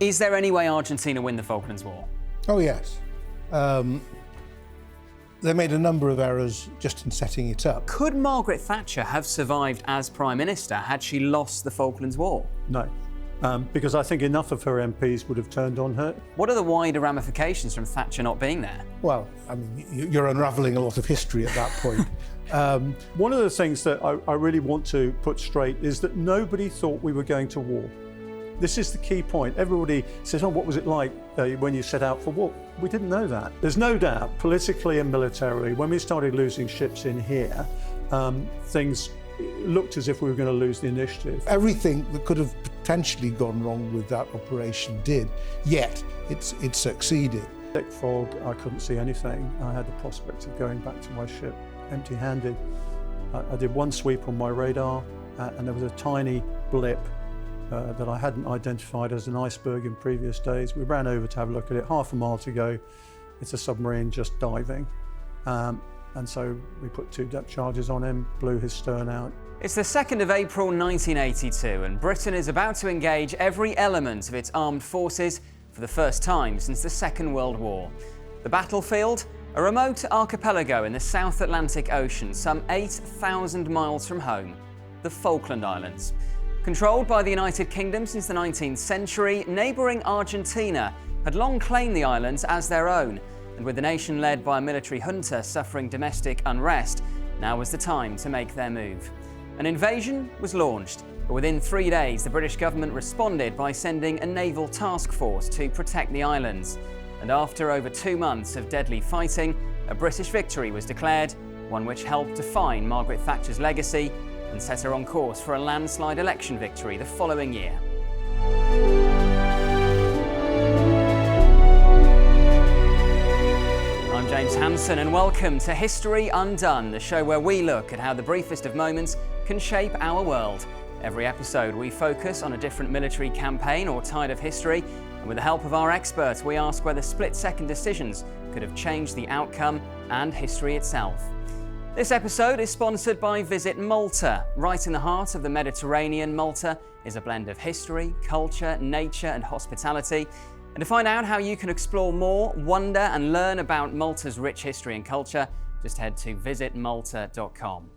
Is there any way Argentina win the Falklands War? Oh yes. They made a number of errors just in setting it up. Could Margaret Thatcher have survived as Prime Minister had she lost the Falklands War? No, because I think enough of her MPs would have turned on her. What are the wider ramifications from Thatcher not being there? Well, I mean, you're unravelling a lot of history at that point. One of the things that I really want to put straight is that nobody thought we were going to war. This is the key point. Everybody says, oh, what was it like when you set out for war? We didn't know that. There's no doubt, politically and militarily, when we started losing ships in here, things looked as if we were going to lose the initiative. Everything that could have potentially gone wrong with that operation did, yet it succeeded. Thick fog, I couldn't see anything. I had the prospect of going back to my ship empty-handed. I did one sweep on my radar, and there was a tiny blip that I hadn't identified as an iceberg in previous days. We ran over to have a look at it, half a mile to go. It's a submarine just diving. And so we put 2 depth charges on him, blew his stern out. It's the 2nd of April 1982 and Britain is about to engage every element of its armed forces for the first time since the Second World War. The battlefield? A remote archipelago in the South Atlantic Ocean, some 8,000 miles from home, the Falkland Islands. Controlled by the United Kingdom since the 19th century, neighbouring Argentina had long claimed the islands as their own, and with the nation led by a military junta suffering domestic unrest, now was the time to make their move. An invasion was launched, but within 3 days the British government responded by sending a naval task force to protect the islands. And after over 2 months of deadly fighting, a British victory was declared, one which helped define Margaret Thatcher's legacy and set her on course for a landslide election victory the following year. I'm James Hanson and welcome to History Undone, the show where we look at how the briefest of moments can shape our world. Every episode we focus on a different military campaign or tide of history, and with the help of our experts we ask whether split-second decisions could have changed the outcome and history itself. This episode is sponsored by Visit Malta. Right in the heart of the Mediterranean, Malta is a blend of history, culture, nature and hospitality. And to find out how you can explore more, wonder and learn about Malta's rich history and culture, just head to visitmalta.com.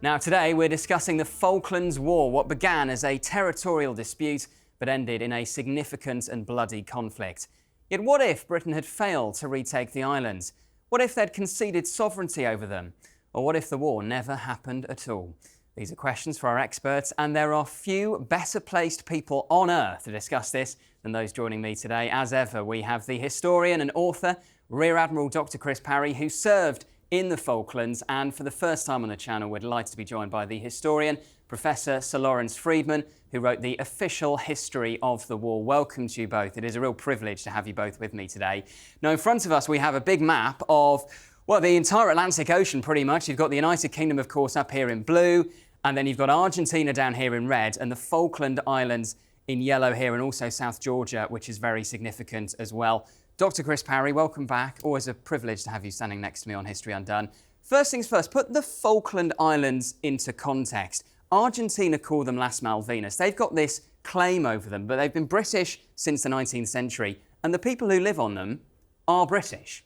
Now today we're discussing the Falklands War, what began as a territorial dispute but ended in a significant and bloody conflict. Yet what if Britain had failed to retake the islands? What if they'd conceded sovereignty over them? Or what if the war never happened at all? These are questions for our experts, and there are few better placed people on earth to discuss this than those joining me today. As ever, we have the historian and author, Rear Admiral Dr Chris Parry, who served in the Falklands, and for the first time on the channel, we're delighted to be joined by the historian, Professor Sir Lawrence Freedman, who wrote the official history of the war. Welcome to you both. It is a real privilege to have you both with me today. Now, in front of us, we have a big map of the entire Atlantic Ocean, pretty much. You've got the United Kingdom, of course, up here in blue, and then you've got Argentina down here in red, and the Falkland Islands in yellow here, and also South Georgia, which is very significant as well. Dr. Chris Parry, welcome back. Always a privilege to have you standing next to me on History Undone. First things first, put the Falkland Islands into context. Argentina call them Las Malvinas. They've got this claim over them, but they've been British since the 19th century, and the people who live on them are British.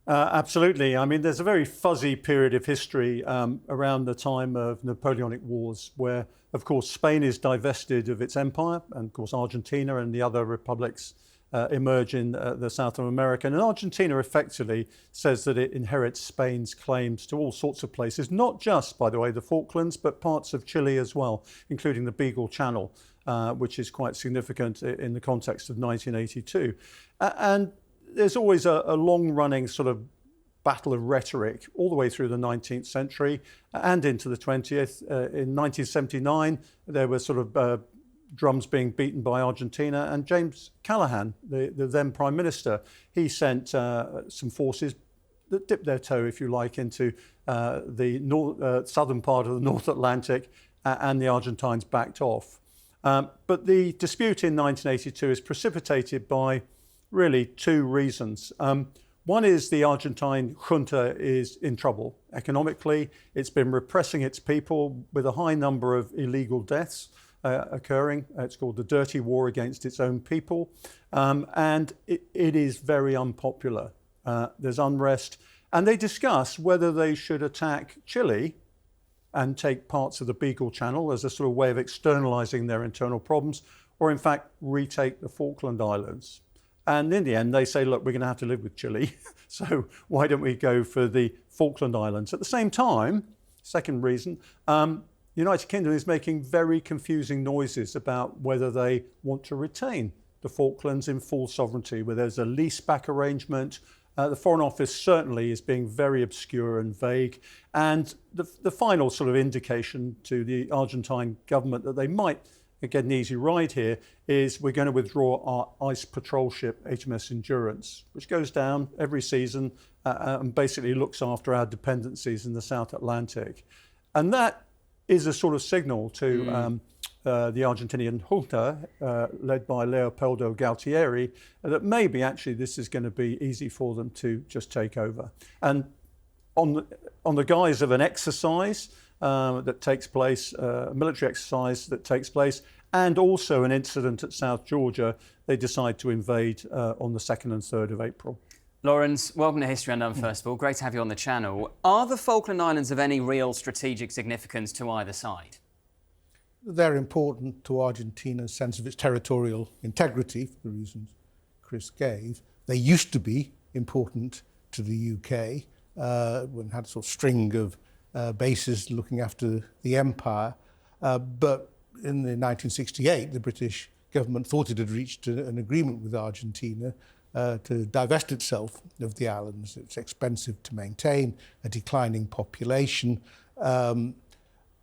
Absolutely. I mean, there's a very fuzzy period of history around the time of Napoleonic Wars where, of course, Spain is divested of its empire, and, of course, Argentina and the other republics emerge in the South of America. And Argentina effectively says that it inherits Spain's claims to all sorts of places, not just, by the way, the Falklands, but parts of Chile as well, including the Beagle Channel, which is quite significant in the context of 1982. And there's always a long-running sort of battle of rhetoric all the way through the 19th century and into the 20th. In 1979, there were sort of drums being beaten by Argentina, and James Callaghan, the then Prime Minister, he sent some forces that dipped their toe, if you like, into the southern part of the North Atlantic, and the Argentines backed off. But the dispute in 1982 is precipitated by really 2 reasons. One is the Argentine junta is in trouble economically. It's been repressing its people with a high number of illegal deaths. occurring. It's called the Dirty War against its own people. And it is very unpopular. There's unrest. And they discuss whether they should attack Chile and take parts of the Beagle Channel as a sort of way of externalizing their internal problems, or in fact retake the Falkland Islands. And in the end, they say, look, we're going to have to live with Chile, so why don't we go for the Falkland Islands? At the same time, second reason, the United Kingdom is making very confusing noises about whether they want to retain the Falklands in full sovereignty, where there's a lease-back arrangement. The Foreign Office certainly is being very obscure and vague. And the final sort of indication to the Argentine government that they might get an easy ride here is we're going to withdraw our ice patrol ship, HMS Endurance, which goes down every season and basically looks after our dependencies in the South Atlantic. And that is a sort of signal to the Argentinian junta, led by Leopoldo Galtieri, that maybe actually this is going to be easy for them to just take over. And on the guise of an exercise that takes place, a military exercise that takes place, and also an incident at South Georgia, they decide to invade on the 2nd and 3rd of April. Lawrence, welcome to History Undone, first of all. Great to have you on the channel. Are the Falkland Islands of any real strategic significance to either side? They're important to Argentina's sense of its territorial integrity, for the reasons Chris gave. They used to be important to the UK, when it had a sort of string of bases looking after the empire. But in 1968, the British government thought it had reached an agreement with Argentina to divest itself of the islands. It's expensive to maintain, a declining population.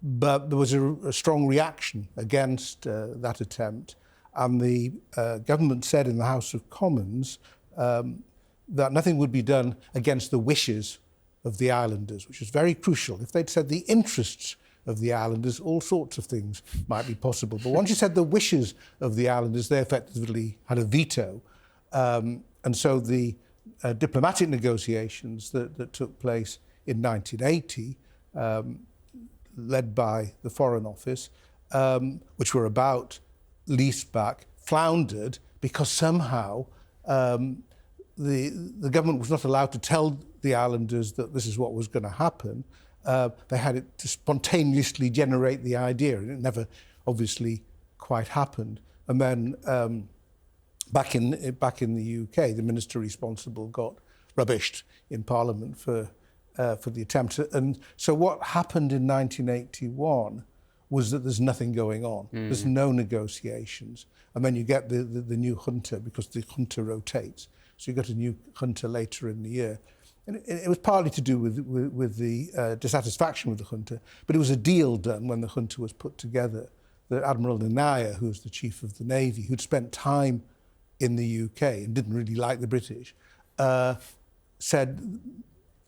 But there was a strong reaction against that attempt. And the government said in the House of Commons that nothing would be done against the wishes of the islanders, which was very crucial. If they'd said the interests of the islanders, all sorts of things might be possible. But once you said the wishes of the islanders, they effectively had a veto. And so the diplomatic negotiations that took place in 1980, led by the Foreign Office, which were about lease back, floundered because somehow the government was not allowed to tell the islanders that this is what was going to happen. They had it to spontaneously generate the idea, and it never obviously quite happened. And then back in the UK, the minister responsible got rubbished in Parliament for the attempt. And so what happened in 1981 was that there's nothing going on. There's no negotiations. And then you get the new junta, because the junta rotates. So you got a new junta later in the year. And it was partly to do with the dissatisfaction with the junta, but it was a deal done when the junta was put together. The Admiral Dr who was the chief of the Navy, who'd spent time in the UK and didn't really like the British, said,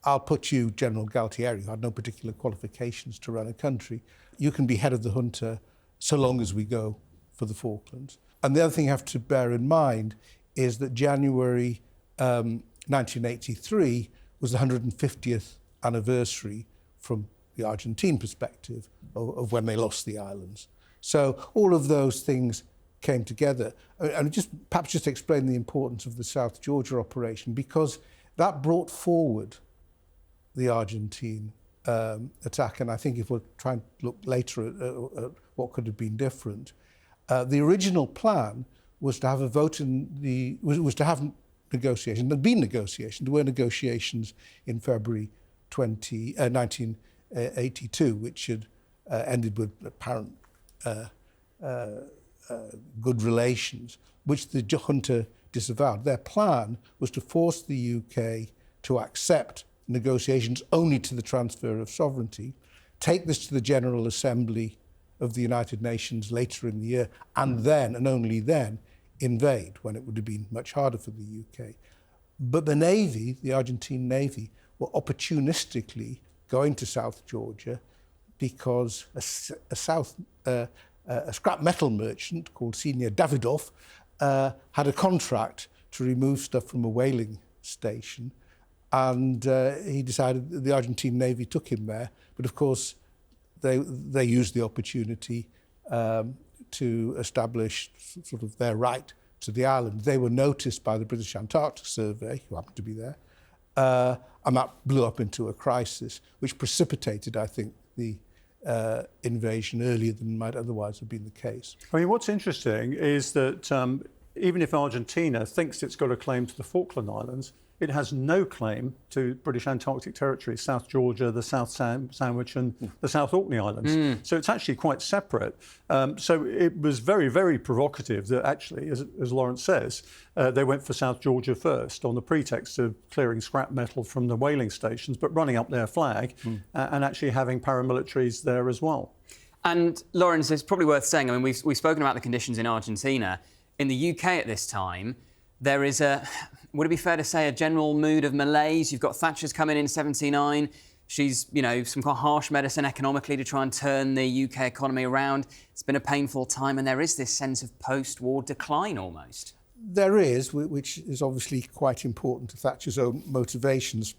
I'll put you, General Galtieri, who had no particular qualifications to run a country. You can be head of the junta so long as we go for the Falklands. And the other thing you have to bear in mind is that January 1983 was the 150th anniversary from the Argentine perspective of when they lost the islands. So all of those things came together. And perhaps just explain the importance of the South Georgia operation, because that brought forward the Argentine attack. And I think if we're trying to look later at what could have been different, the original plan was to have a vote was to have negotiations. There'd been negotiations. There were negotiations in February 1982, which had ended with apparent good relations, which the junta disavowed. Their plan was to force the UK to accept negotiations only to the transfer of sovereignty, take this to the General Assembly of the United Nations later in the year, and then, and only then, invade, when it would have been much harder for the UK. But the Navy, the Argentine Navy, were opportunistically going to South Georgia because a scrap metal merchant called Senior Davidoff had a contract to remove stuff from a whaling station, and he decided that the Argentine Navy took him there. But of course, they used the opportunity to establish sort of their right to the island. They were noticed by the British Antarctic Survey, who happened to be there, and that blew up into a crisis, which precipitated, I think, the invasion earlier than might otherwise have been the case. I mean, what's interesting is that even if Argentina thinks it's got a claim to the Falkland Islands, it has no claim to British Antarctic territory, South Georgia, the South Sandwich and the South Orkney Islands. So it's actually quite separate. So it was very, very provocative that actually, as Lawrence says, they went for South Georgia first on the pretext of clearing scrap metal from the whaling stations, but running up their flag and actually having paramilitaries there as well. And Lawrence, it's probably worth saying, I mean, we've spoken about the conditions in Argentina. In the UK at this time, there is would it be fair to say, a general mood of malaise? You've got Thatcher's come in 79. She's, some quite harsh medicine economically to try and turn the UK economy around. It's been a painful time, and there is this sense of post-war decline almost. There is, which is obviously quite important to Thatcher's own motivations.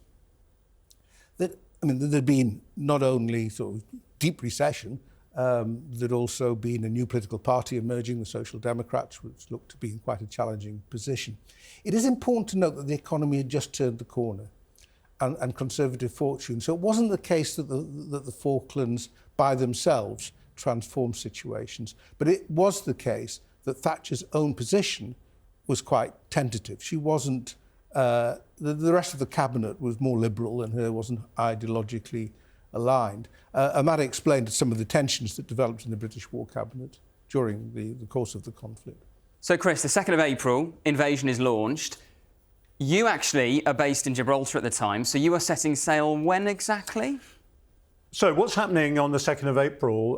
There'd been not only sort of deep recession, there'd also been a new political party emerging, the Social Democrats, which looked to be in quite a challenging position. It is important to note that the economy had just turned the corner and Conservative fortune. So it wasn't the case that the Falklands by themselves transformed situations, but it was the case that Thatcher's own position was quite tentative. She wasn't, the rest of the cabinet was more liberal and her wasn't ideologically aligned. And that explained some of the tensions that developed in the British War Cabinet during the course of the conflict. So, Chris, the 2nd of April, invasion is launched. You actually are based in Gibraltar at the time, so you are setting sail when exactly? So what's happening on the 2nd of April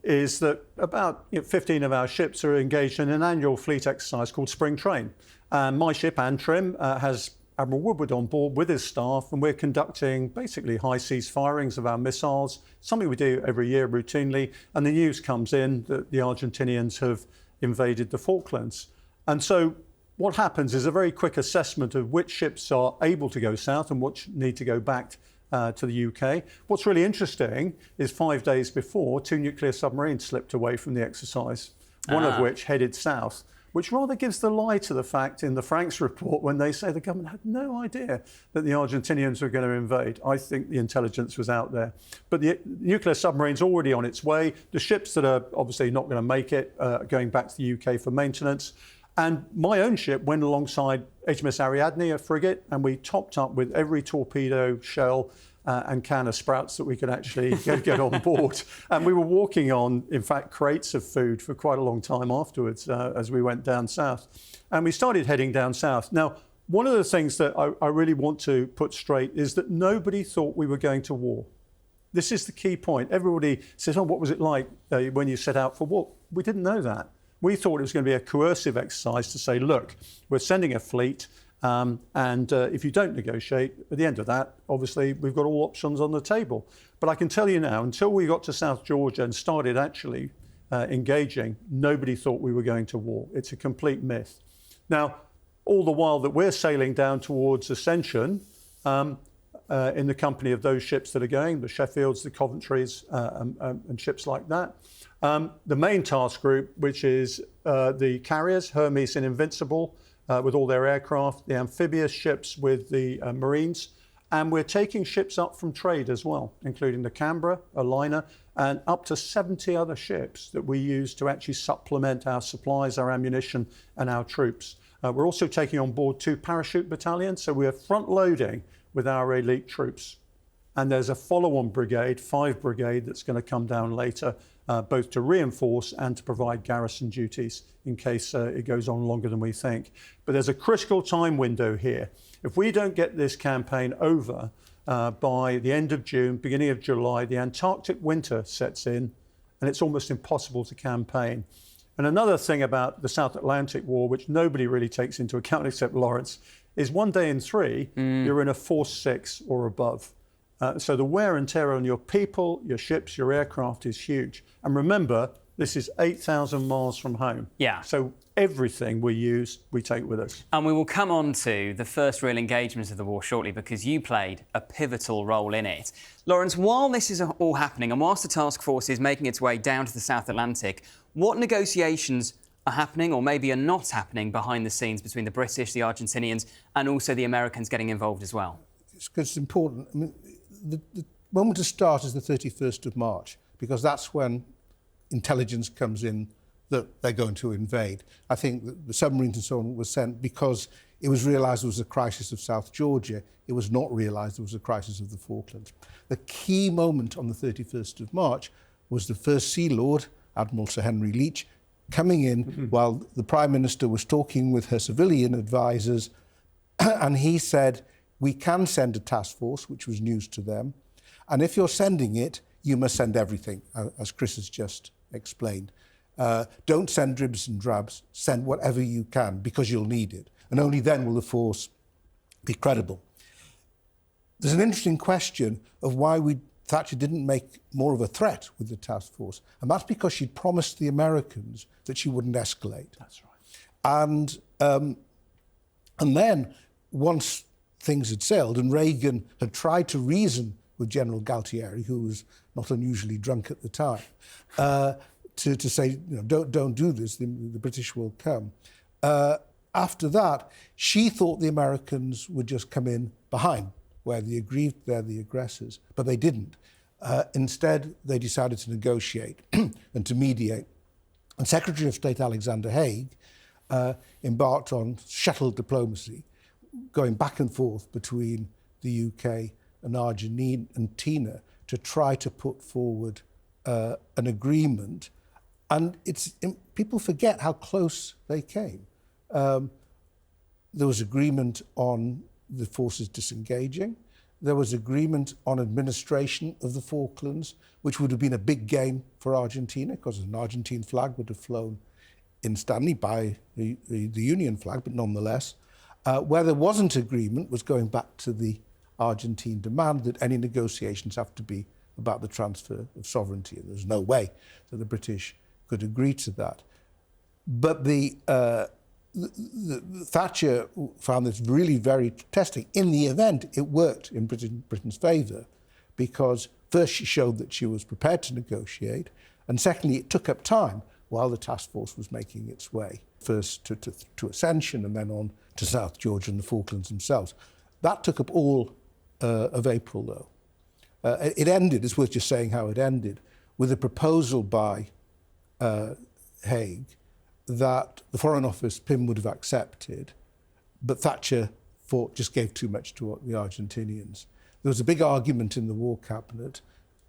is that about 15 of our ships are engaged in an annual fleet exercise called Spring Train. My ship, Antrim, has Admiral Woodward on board with his staff, and we're conducting basically high seas firings of our missiles, something we do every year routinely, and the news comes in that the Argentinians have invaded the Falklands. And so what happens is a very quick assessment of which ships are able to go south and which need to go back to the UK. What's really interesting is 5 days before, 2 nuclear submarines slipped away from the exercise, one of which headed south, which rather gives the lie to the fact in the Franks report when they say the government had no idea that the Argentinians were going to invade. I think the intelligence was out there. But the nuclear submarine's already on its way. The ships that are obviously not going to make it are going back to the UK for maintenance. And my own ship went alongside HMS Ariadne, a frigate, and we topped up with every torpedo, shell, and can of sprouts that we could actually get on board. And we were walking on, in fact, crates of food for quite a long time afterwards as we went down south. And we started heading down south. Now, one of the things that I really want to put straight is that nobody thought we were going to war. This is the key point. Everybody says, oh, what was it like when you set out for war? We didn't know that. We thought it was going to be a coercive exercise to say, look, we're sending a fleet, and if you don't negotiate, at the end of that, obviously, we've got all options on the table. But I can tell you now, until we got to South Georgia and started actually engaging, nobody thought we were going to war. It's a complete myth. Now, all the while that we're sailing down towards Ascension, in the company of those ships that are going, the Sheffields, the Coventrys, and ships like that, the main task group, which is the carriers, Hermes and Invincible, with all their aircraft, the amphibious ships with the Marines, and we're taking ships up from trade as well, including the Canberra, a liner, and up to 70 other ships that we use to actually supplement our supplies, our ammunition, and our troops. We're also taking on board 2 parachute battalions, so we're front-loading with our elite troops. And there's a follow-on brigade, 5 Brigade, that's going to come down later, both to reinforce and to provide garrison duties in case it goes on longer than we think. But there's a critical time window here. If we don't get this campaign over by the end of June, beginning of July, the Antarctic winter sets in, and it's almost impossible to campaign. And another thing about the South Atlantic War, which nobody really takes into account except Lawrence, is 1 day in 3, you're in a force 6 or above. So the wear and tear on your people, your ships, your aircraft is huge. And remember, This is 8,000 miles from home. Yeah. So everything we use, we take with us. And we will come on to the first real engagements of the war shortly, because you played a pivotal role in it. Lawrence, while this is all happening and whilst the task force is making its way down to the South Atlantic, what negotiations are happening or maybe are not happening behind the scenes between the British, the Argentinians and also the Americans getting involved as well? It's important. I mean, the moment to start is the 31st of March, because that's when intelligence comes in that they're going to invade. I think that the submarines and so on was sent because it was realised there was a crisis of South Georgia. It was not realised there was a crisis of the Falklands. The key moment on the 31st of March was the First Sea Lord, Admiral Sir Henry Leach, coming in while the Prime Minister was talking with her civilian advisors, and he said, we can send a task force, which was news to them, and if you're sending it, you must send everything, as Chris has just explained. Don't send dribs and drabs, send whatever you can, because you'll need it. And only then will the force be credible. There's an interesting question of why Thatcher didn't make more of a threat with the task force. And that's because she'd promised the Americans that she wouldn't escalate. That's right. And then, once things had sailed and Reagan had tried to reason with General Galtieri, who was not unusually drunk at the time, to say, don't do this, the British will come. After that, she thought the Americans would just come in behind, where the aggrieved, they're the aggressors, but they didn't. Instead, they decided to negotiate and to mediate. And Secretary of State Alexander Haig embarked on shuttle diplomacy, going back and forth between the UK and Argentina to try to put forward an agreement. And people forget how close they came. There was agreement on the forces disengaging. There was agreement on administration of the Falklands, which would have been a big gain for Argentina, because an Argentine flag would have flown in Stanley by the Union flag, but nonetheless. Where there wasn't agreement was going back to the Argentine demand that any negotiations have to be about the transfer of sovereignty. And there's no way that the British could agree to that. But Thatcher found this really very testing. In the event, it worked in Britain's favour, because first she showed that she was prepared to negotiate, and secondly, it took up time while the task force was making its way, first to Ascension and then on to South Georgia and the Falklands themselves. That took up all of April, though. It ended, it's worth just saying how it ended, with a proposal by Haig that the Foreign Office, Pym, would have accepted, but Thatcher just gave too much to the Argentinians. There was a big argument in the War Cabinet,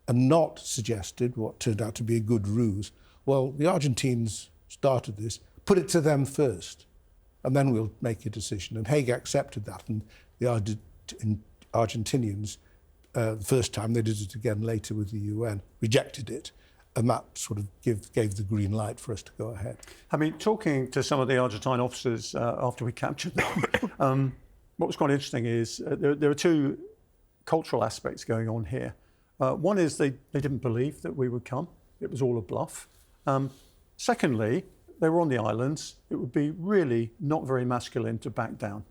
and Nott suggested what turned out to be a good ruse. Well, the Argentines started this, put it to them first, and then we'll make a decision. And Haig accepted that, and the Argentinians, the first time, they did it again later with the UN, rejected it. And that sort of gave the green light for us to go ahead. I mean, talking to some of the Argentine officers after we captured them, what was quite interesting is there are two cultural aspects going on here. One is they didn't believe that we would come. It was all a bluff. Secondly, they were on the islands. It would be really not very masculine to back down.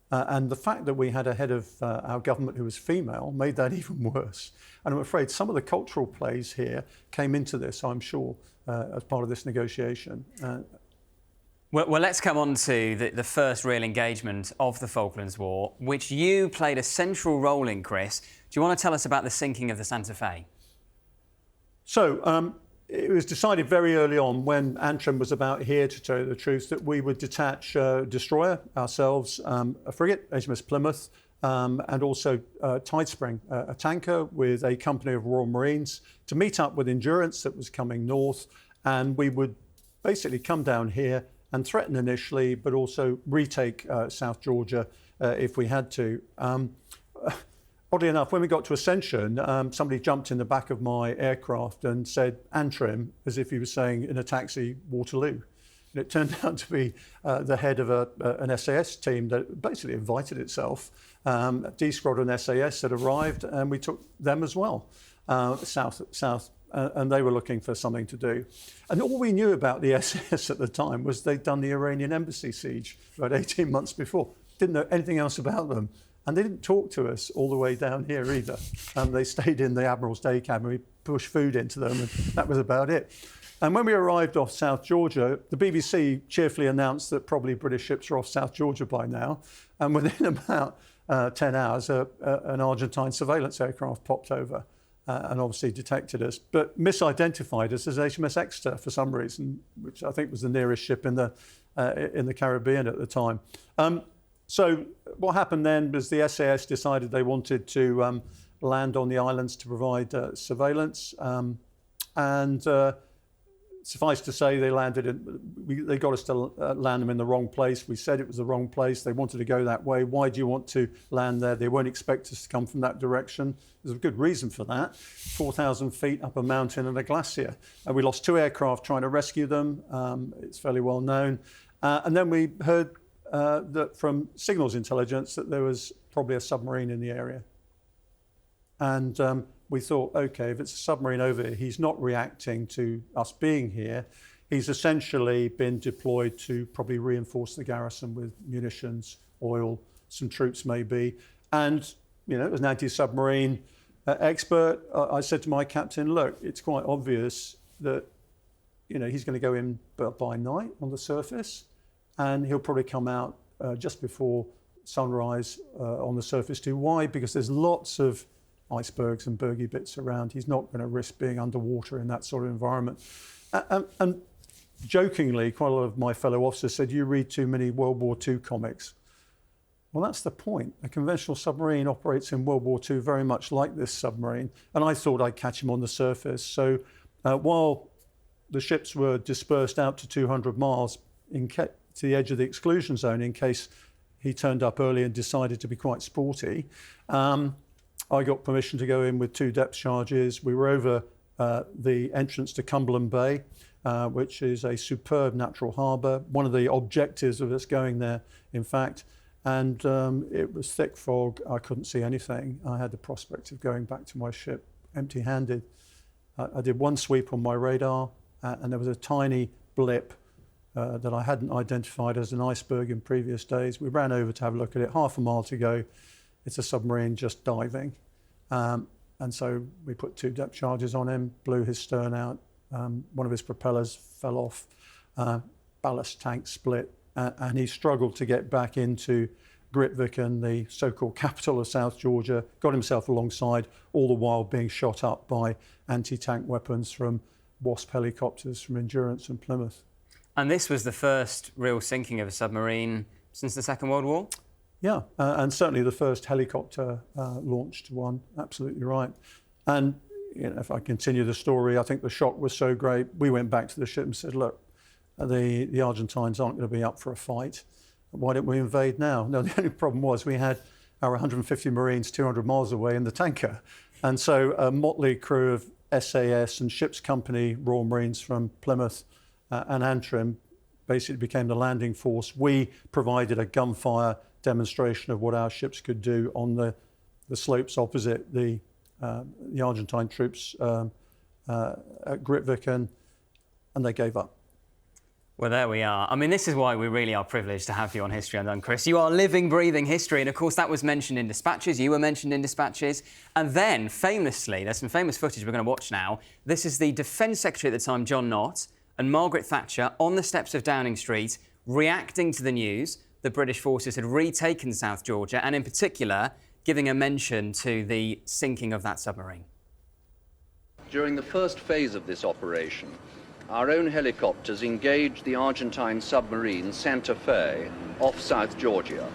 And the fact that we had a head of our government who was female made that even worse. And I'm afraid some of the cultural plays here came into this, I'm sure, as part of this negotiation. Well, let's come on to the first real engagement of the Falklands War, which you played a central role in, Chris. Do you want to tell us about the sinking of the Santa Fe? So, it was decided very early on, when Antrim was about here, to tell you the truth, that we would detach a destroyer ourselves, a frigate, HMS Plymouth, and also Tidespring, a tanker with a company of Royal Marines, to meet up with Endurance that was coming north, and we would basically come down here and threaten initially, but also retake South Georgia if we had to. Oddly enough, when we got to Ascension, somebody jumped in the back of my aircraft and said Antrim, as if he was saying in a taxi, Waterloo. And it turned out to be the head of an SAS team that basically invited itself. D Squadron SAS had arrived, and we took them as well. south, and they were looking for something to do. And all we knew about the SAS at the time was they'd done the Iranian embassy siege about 18 months before. Didn't know anything else about them. And they didn't talk to us all the way down here either. They stayed in the Admiral's day cabin. We pushed food into them, and that was about it. And when we arrived off South Georgia, the BBC cheerfully announced that probably British ships are off South Georgia by now. And within about 10 hours, an Argentine surveillance aircraft popped over and obviously detected us, but misidentified us as HMS Exeter for some reason, which I think was the nearest ship in the Caribbean at the time. So what happened then was the SAS decided they wanted to land on the islands to provide surveillance, and suffice to say, they they got us to land them in the wrong place. We said it was the wrong place. They wanted to go that way. Why do you want to land there? They won't expect us to come from that direction. There's a good reason for that. 4,000 feet up a mountain and a glacier. And we lost 2 aircraft trying to rescue them. It's fairly well known. And then we heard that from signals intelligence that there was probably a submarine in the area. And we thought, okay, if it's a submarine over here, he's not reacting to us being here. He's essentially been deployed to probably reinforce the garrison with munitions, oil, some troops maybe. And, you know, it was an anti-submarine expert. I said to my captain, look, it's quite obvious that, you know, he's going to go in by night on the surface, and he'll probably come out just before sunrise on the surface too. Why? Because there's lots of icebergs and bergy bits around. He's not going to risk being underwater in that sort of environment. And jokingly, quite a lot of my fellow officers said, you read too many World War II comics. Well, that's the point. A conventional submarine operates in World War II very much like this submarine, and I thought I'd catch him on the surface. So while the ships were dispersed out to 200 miles to the edge of the exclusion zone in case he turned up early and decided to be quite sporty, I got permission to go in with 2 depth charges. We were over the entrance to Cumberland Bay, which is a superb natural harbour, one of the objectives of us going there, in fact. And it was thick fog. I couldn't see anything. I had the prospect of going back to my ship empty-handed. I did one sweep on my radar, and there was a tiny blip that I hadn't identified as an iceberg in previous days. We ran over to have a look at it, half a mile to go. It's a submarine just diving. And so we put 2 depth charges on him, blew his stern out. One of his propellers fell off, ballast tank split, and he struggled to get back into Grytviken, the so-called capital of South Georgia, got himself alongside, all the while being shot up by anti-tank weapons from Wasp helicopters from Endurance and Plymouth. And this was the first real sinking of a submarine since the Second World War? Yeah, and certainly the first helicopter launched one, absolutely right. And you know, if I continue the story, I think the shock was so great, we went back to the ship and said, look, the Argentines aren't going to be up for a fight. Why don't we invade now? No, the only problem was we had our 150 Marines 200 miles away in the tanker. And so a motley crew of SAS and ship's company Royal Marines from Plymouth and Antrim basically became the landing force. We provided a gunfire demonstration of what our ships could do on the slopes opposite the Argentine troops at Grytviken, and they gave up. Well, there we are. I mean, this is why we really are privileged to have you on History Undone, Chris. You are living, breathing history, and of course that was mentioned in dispatches. You were mentioned in dispatches. And then, famously, there's some famous footage we're going to watch now. This is the Defence Secretary at the time, John Nott, and Margaret Thatcher on the steps of Downing Street, reacting to the news that British forces had retaken South Georgia, and in particular, giving a mention to the sinking of that submarine. During the first phase of this operation, our own helicopters engaged the Argentine submarine Santa Fe off South Georgia.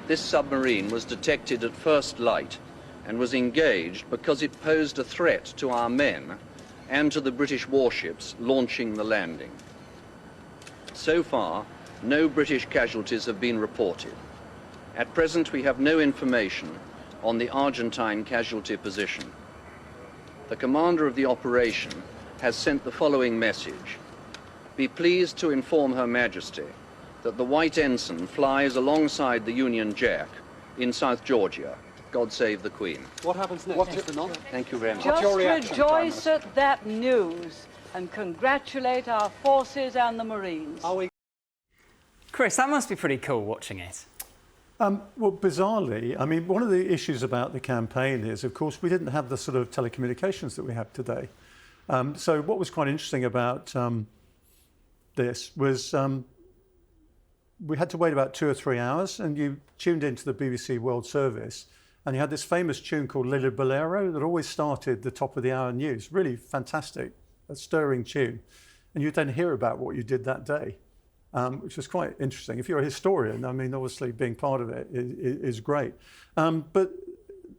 This submarine was detected at first light and was engaged because it posed a threat to our men and to the British warships launching the landing. So far, no British casualties have been reported. At present, we have no information on the Argentine casualty position. The commander of the operation has sent the following message. Be pleased to inform Her Majesty that the White Ensign flies alongside the Union Jack in South Georgia God save the Queen. What happens next, Mr. Knott? Thank you very much. Just your reaction, rejoice at that news and congratulate our forces and the Marines. Are we? Chris, that must be pretty cool watching it. Well, bizarrely, I mean, one of the issues about the campaign is, of course, we didn't have the sort of telecommunications that we have today. So what was quite interesting about this was we had to wait about 2 or 3 hours, and you tuned into the BBC World Service, and you had this famous tune called Lili Bolero that always started the top of the hour news. Really fantastic, a stirring tune. And you'd then hear about what you did that day. Which was quite interesting. If you're a historian, I mean, obviously being part of it is great. But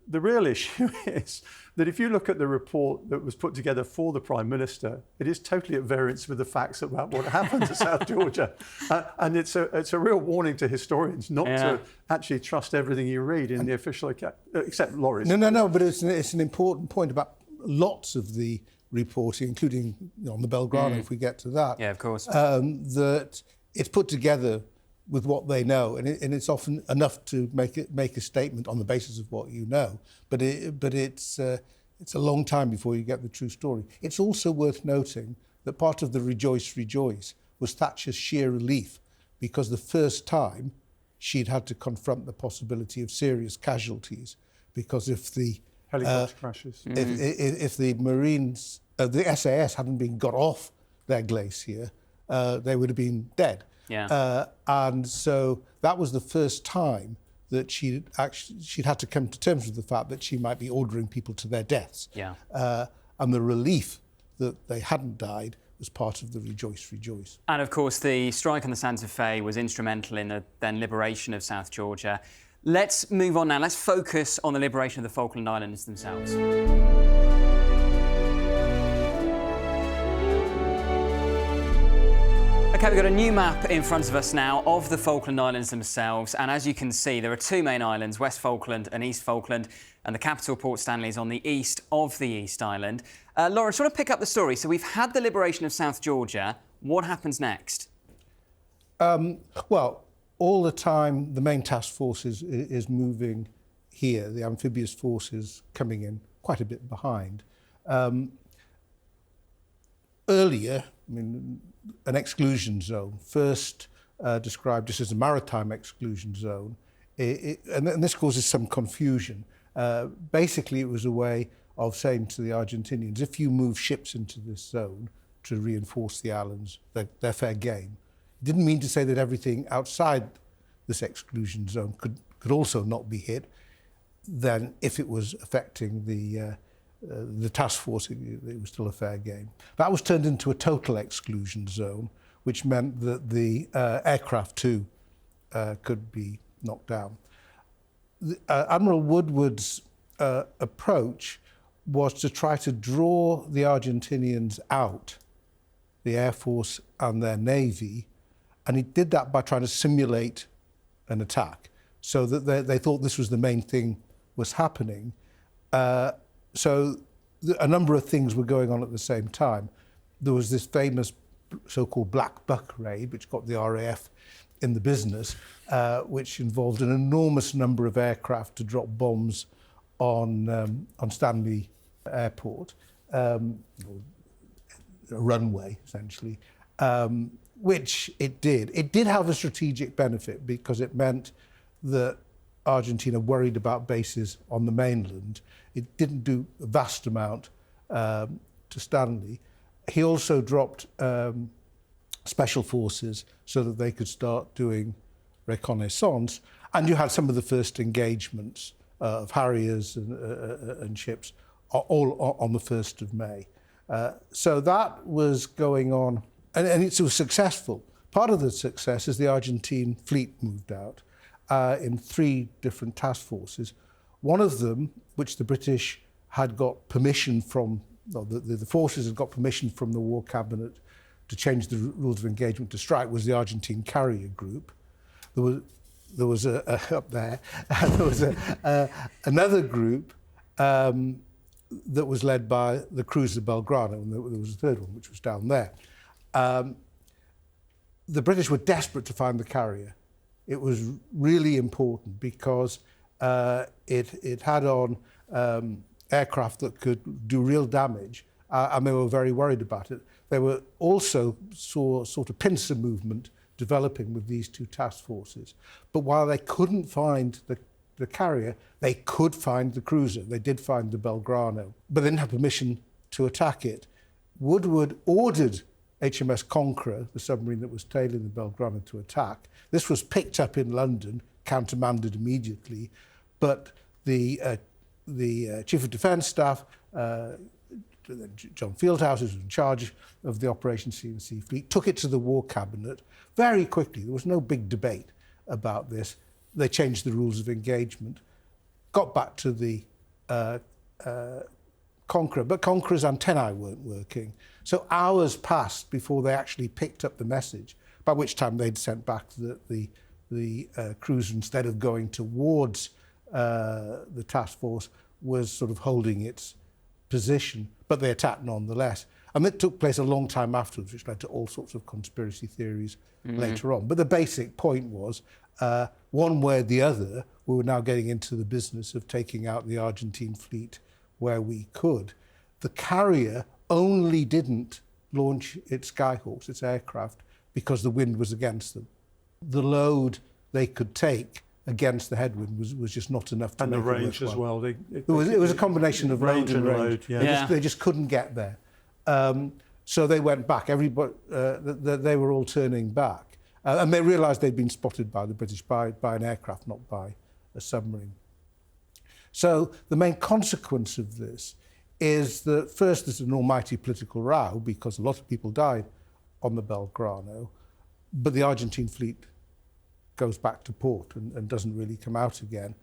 the real issue is that if you look at the report that was put together for the Prime Minister, it is totally at variance with the facts about what happened to South Georgia. And it's a real warning to historians not to actually trust everything you read in the official account, except Laurie's. No, but it's an important point about lots of the reporting, including on the Belgrano, if we get to that. Yeah, of course. That it's put together with what they know, and it's often enough to make a statement on the basis of what you know. But it's a long time before you get the true story. It's also worth noting that part of the rejoice was Thatcher's sheer relief, because the first time she'd had to confront the possibility of serious casualties, because if the Helicopter crashes. If the Marines, the SAS hadn't been got off their glacier, they would have been dead. Yeah. And so that was the first time that she'd had to come to terms with the fact that she might be ordering people to their deaths. Yeah. And the relief that they hadn't died was part of the rejoice. And of course, the strike on the Santa Fe was instrumental in the then liberation of South Georgia. Let's move on now. Let's focus on the liberation of the Falkland Islands themselves. OK, we've got a new map in front of us now of the Falkland Islands themselves. And as you can see, there are two main islands, West Falkland and East Falkland. And the capital, Port Stanley, is on the east of the East Island. Lawrence, I want to pick up the story. So we've had the liberation of South Georgia. What happens next? Well, all the time, the main task force is moving here, the amphibious forces coming in quite a bit behind. Earlier, I mean, an exclusion zone, first described just as a maritime exclusion zone, and this causes some confusion. Basically, it was a way of saying to the Argentinians, if you move ships into this zone to reinforce the islands, they're fair game. Didn't mean to say that everything outside this exclusion zone could also not be hit. Then, if it was affecting the task force, it was still a fair game. That was turned into a total exclusion zone, which meant that the aircraft too could be knocked down. Admiral Woodward's approach was to try to draw the Argentinians out, the Air Force and their Navy, and he did that by trying to simulate an attack, so that they thought this was the main thing was happening. So a number of things were going on at the same time. There was this famous so-called Black Buck raid, which got the RAF in the business, which involved an enormous number of aircraft to drop bombs on Stanley Airport, a runway essentially, which it did. It did have a strategic benefit because it meant that Argentina worried about bases on the mainland. It didn't do a vast amount to Stanley. He also dropped special forces so that they could start doing reconnaissance. And you had some of the first engagements of Harriers and ships all on the 1st of May. So that was going on, and it was successful. Part of the success is the Argentine fleet moved out in 3 different task forces. One of them, which the British had got permission from, the forces had got permission from the War Cabinet to change the rules of engagement to strike, was the Argentine Carrier Group. There was up there, and there was another group that was led by the cruiser Belgrano, and there was a third one, which was down there. The British were desperate to find the carrier. It was really important because It had on aircraft that could do real damage, and they were very worried about it. They were also saw sort of pincer movement developing with these two task forces. But while they couldn't find the carrier, they could find the cruiser. They did find the Belgrano, but they didn't have permission to attack it. Woodward ordered HMS Conqueror, the submarine that was tailing the Belgrano, to attack. This was picked up in London, countermanded immediately, but the Chief of Defence Staff, John Fieldhouse, who was in charge of the Operation Sea and Sea Fleet, took it to the War Cabinet very quickly. There was no big debate about this. They changed the rules of engagement, got back to the Conqueror, but Conqueror's antennae weren't working. So hours passed before they actually picked up the message, by which time they'd sent back the cruiser, instead of going towards the task force, was sort of holding its position, but they attacked nonetheless. And it took place a long time afterwards, which led to all sorts of conspiracy theories later on. But the basic point was, one way or the other, we were now getting into the business of taking out the Argentine fleet where we could. The carrier only didn't launch its Skyhawks, its aircraft, because the wind was against them. The load they could take against the headwind was just not enough to and make the range it as well. It was a combination of range and range. Yeah. They just couldn't get there. So they went back. Everybody, they were all turning back. And they realised they'd been spotted by the British by an aircraft, not by a submarine. So the main consequence of this is that first there's an almighty political row, because a lot of people died on the Belgrano, but the Argentine fleet goes back to port and doesn't really come out again.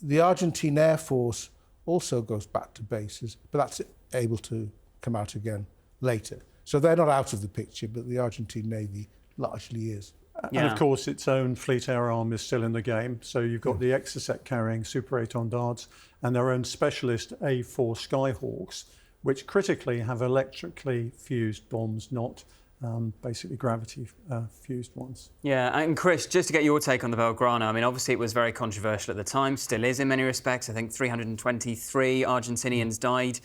The Argentine Air Force also goes back to bases, but that's able to come out again later. So they're not out of the picture, but the Argentine Navy largely is. And of course, its own fleet air arm is still in the game. So you've got the Exocet carrying Super 8 darts and their own specialist A4 Skyhawks, which critically have electrically fused bombs, not basically gravity fused ones. Yeah, and Chris, just to get your take on the Belgrano, I mean, obviously it was very controversial at the time, still is in many respects. I think 323 Argentinians died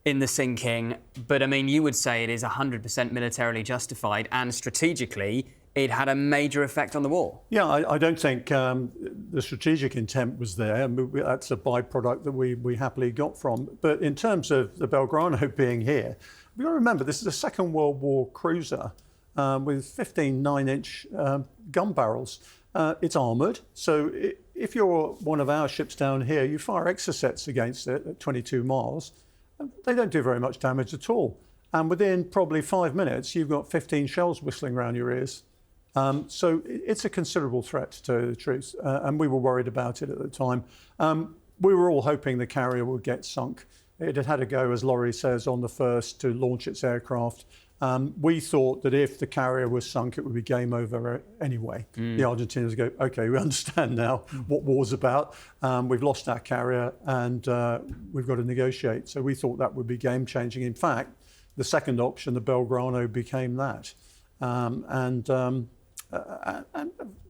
in the sinking. But I mean, you would say it is 100% militarily justified, and strategically, it had a major effect on the war. Yeah, I don't think the strategic intent was there. That's a byproduct that we happily got from. But in terms of the Belgrano being here, we've got to remember this is a Second World War cruiser with 15 9-inch gun barrels. It's armoured, so if you're one of our ships down here, you fire Exocets against it at 22 miles, they don't do very much damage at all. And within probably 5 minutes, you've got 15 shells whistling around your ears. So it's a considerable threat, to tell you the truth, and we were worried about it at the time. We were all hoping the carrier would get sunk. It had a go, as Laurie says, on the first to launch its aircraft. We thought that if the carrier was sunk, it would be game over anyway. The Argentinians go, OK, we understand now what war's about. We've lost our carrier and we've got to negotiate. So we thought that would be game-changing. In fact, the second option, the Belgrano, became that. And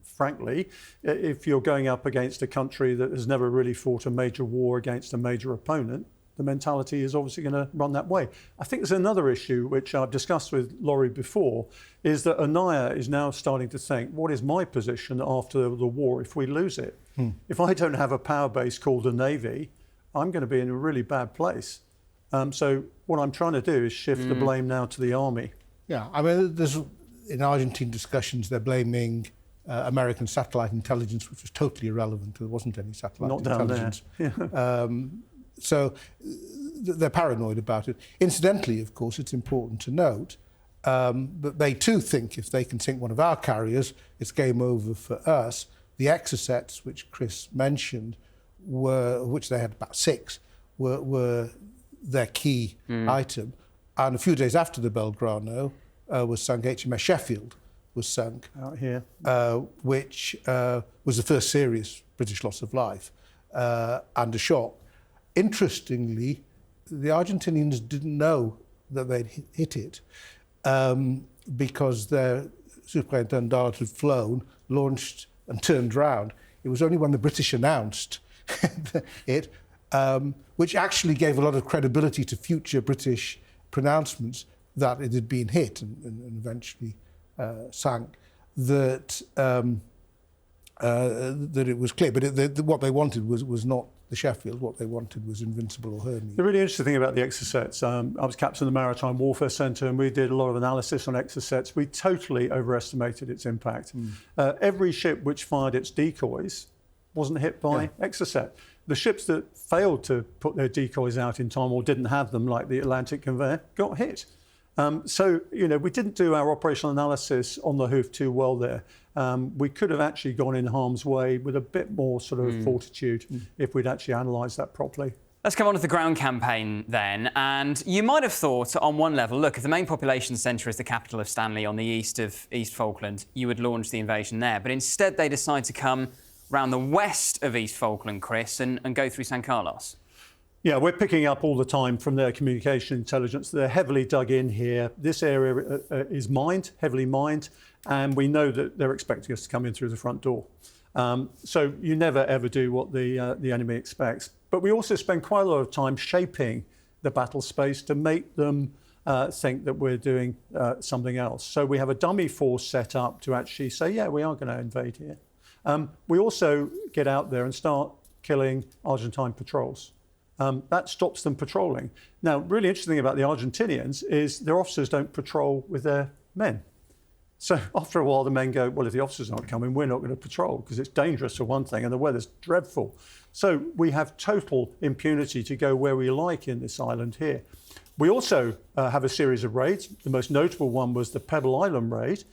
frankly, if you're going up against a country that has never really fought a major war against a major opponent, the mentality is obviously going to run that way. I think there's another issue, which I've discussed with Laurie before, is that Anaya is now starting to think, what is my position after the war if we lose it? If I don't have a power base called a navy, I'm going to be in a really bad place. So what I'm trying to do is shift the blame now to the army. Yeah, I mean, in Argentine discussions, they're blaming American satellite intelligence, which was totally irrelevant. There wasn't any satellite intelligence. Yeah. So they're paranoid about it. Incidentally, of course, it's important to note that they too think if they can sink one of our carriers, it's game over for us. The Exocets, which Chris mentioned, which they had about 6, were their key item. And a few days after the Belgrano was sunk, HMS Sheffield was sunk, out here, which was the first serious British loss of life and a shock. Interestingly, the Argentinians didn't know that they'd hit it because their Super 8 dart had flown, launched and turned round. It was only when the British announced it, which actually gave a lot of credibility to future British pronouncements that it had been hit and eventually sank, that it was clear. But what they wanted was not the Sheffield. What they wanted was Invincible or Hermes. The really interesting thing about the Exocets, I was captain of the Maritime Warfare Centre, and we did a lot of analysis on Exocets. We totally overestimated its impact. Every ship which fired its decoys wasn't hit by Exocet. The ships that failed to put their decoys out in time or didn't have them, like the Atlantic Conveyor, got hit. So, we didn't do our operational analysis on the hoof too well there. We could have actually gone in harm's way with a bit more sort of fortitude if we'd actually analysed that properly. Let's come on to the ground campaign then. And you might have thought on one level, look, if the main population centre is the capital of Stanley on the east of East Falkland, you would launch the invasion there. But instead they decide to come round the west of East Falkland, Chris, and go through San Carlos. Yeah, we're picking up all the time from their communication intelligence. They're heavily dug in here. This area is mined, heavily mined, and we know that they're expecting us to come in through the front door. So you never ever do what the enemy expects. But we also spend quite a lot of time shaping the battle space to make them think that we're doing something else. So we have a dummy force set up to actually say, yeah, we are going to invade here. We also get out there and start killing Argentine patrols. That stops them patrolling. Now, really interesting thing about the Argentinians is their officers don't patrol with their men. So after a while, the men go, well, if the officers aren't coming, we're not going to patrol because it's dangerous for one thing and the weather's dreadful. So we have total impunity to go where we like in this island here. We also have a series of raids. The most notable one was the Pebble Island raid,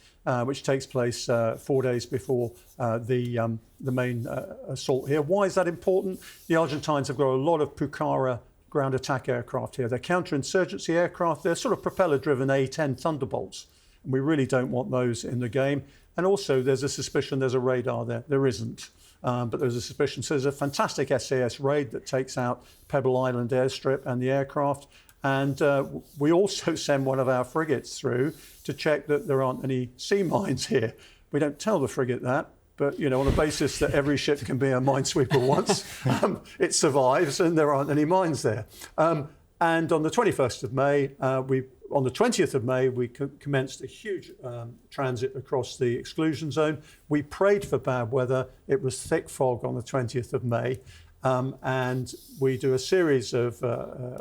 which takes place 4 days before the main assault here. Why is that important? The Argentines have got a lot of Pucara ground attack aircraft here. They're counterinsurgency aircraft. They're sort of propeller-driven A-10 Thunderbolts. And we really don't want those in the game. And also there's a suspicion there's a radar there. There isn't, but there's a suspicion. So there's a fantastic SAS raid that takes out Pebble Island airstrip and the aircraft. And we also send one of our frigates through to check that there aren't any sea mines here. We don't tell the frigate that, but on the basis that every ship can be a minesweeper once, it survives and there aren't any mines there. And on the 21st of May, on the 20th of May, we commenced a huge transit across the exclusion zone. We prayed for bad weather. It was thick fog on the 20th of May. And we do a series of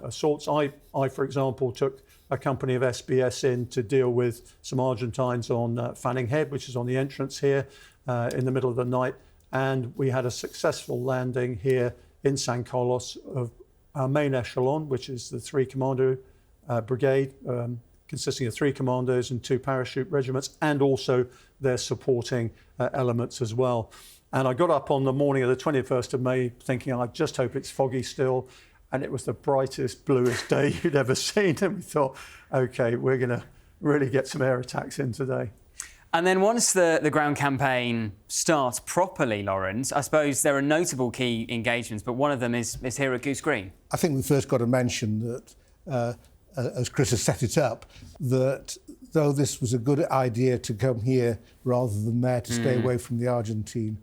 assaults. I, for example, took a company of SBS in to deal with some Argentines on Fanning Head, which is on the entrance here in the middle of the night. And we had a successful landing here in San Carlos of our main echelon, which is the 3-commando brigade, consisting of 3 commandos and 2 parachute regiments, and also their supporting elements as well. And I got up on the morning of the 21st of May thinking, I just hope it's foggy still. And it was the brightest, bluest day you'd ever seen. And we thought, OK, we're going to really get some air attacks in today. And then once the ground campaign starts properly, Lawrence, I suppose there are notable key engagements, but one of them is here at Goose Green. I think we first got to mention that, as Chris has set it up, that though this was a good idea to come here rather than there to stay away from the Argentine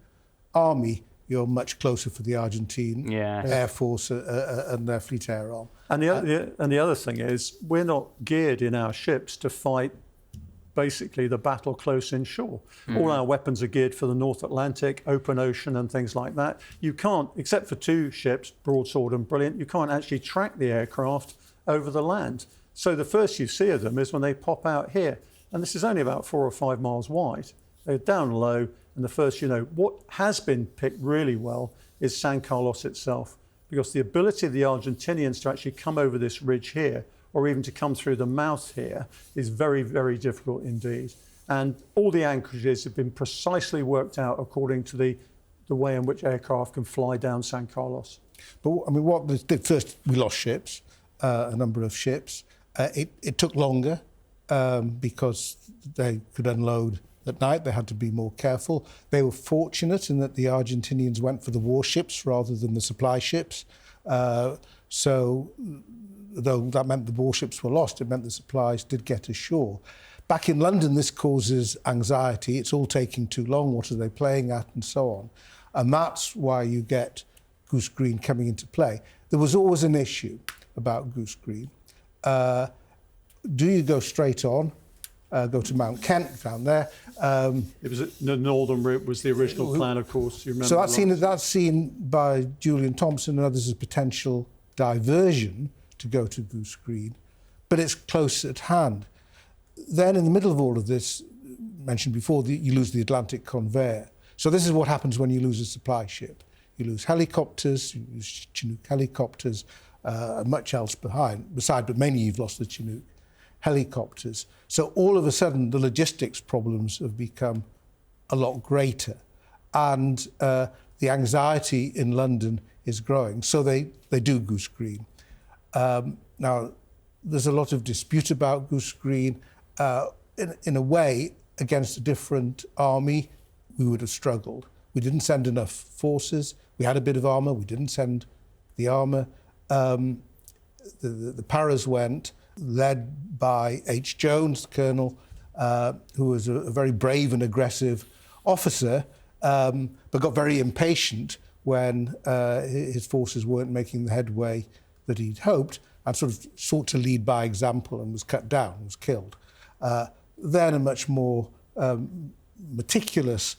Army, you're much closer for the Argentine Air Force and their fleet air arm. And the other thing is, we're not geared in our ships to fight basically the battle close inshore. All our weapons are geared for the North Atlantic, open ocean and things like that. You can't, except for 2 ships, Broadsword and Brilliant, you can't actually track the aircraft over the land. So the first you see of them is when they pop out here. And this is only about 4 or 5 miles wide. They're down low. And the first, what has been picked really well is San Carlos itself, because the ability of the Argentinians to actually come over this ridge here, or even to come through the mouth here, is very, very difficult indeed. And all the anchorages have been precisely worked out according to the way in which aircraft can fly down San Carlos. But I mean, what they did first, we lost ships, a number of ships. It took longer because they could unload at night. They had to be more careful. They were fortunate in that the Argentinians went for the warships rather than the supply ships. So though that meant the warships were lost, it meant the supplies did get ashore. Back in London, this causes anxiety. It's all taking too long. What are they playing at? And so on. And that's why you get Goose Green coming into play, there was always an issue about Goose Green. Do you go straight on, go to Mount Kent down there? It was the northern route was the original plan, of course. You remember? So that's seen by Julian Thompson and others as potential diversion to go to Goose Green, but it's close at hand. Then in the middle of all of this, mentioned before, you lose the Atlantic conveyor. So this is what happens when you lose a supply ship. You lose helicopters, you lose Chinook helicopters, much else beside, but mainly you've lost the Chinook helicopters. So all of a sudden, the logistics problems have become a lot greater. And the anxiety in London is growing. So they do Goose Green. Now, there's a lot of dispute about Goose Green. In a way, against a different army, we would have struggled. We didn't send enough forces. We had a bit of armour. We didn't send the armour. The Paras went, led by H. Jones, the colonel, who was a very brave and aggressive officer, but got very impatient when his forces weren't making the headway that he'd hoped, and sort of sought to lead by example and was cut down, was killed. Then a much more meticulous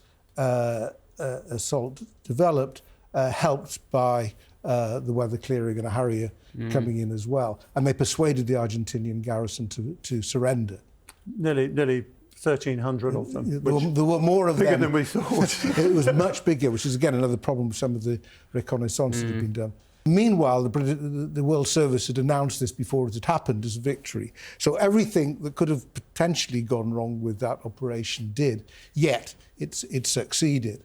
assault developed, helped by the weather clearing and a Harrier coming in as well. And they persuaded the Argentinian garrison to surrender. Nearly 1,300 of them. There were more of bigger them. Than we thought. It was much bigger, which is again another problem with some of the reconnaissance that had been done. Meanwhile, the World Service had announced this before it had happened as a victory. So everything that could have potentially gone wrong with that operation did, yet it succeeded.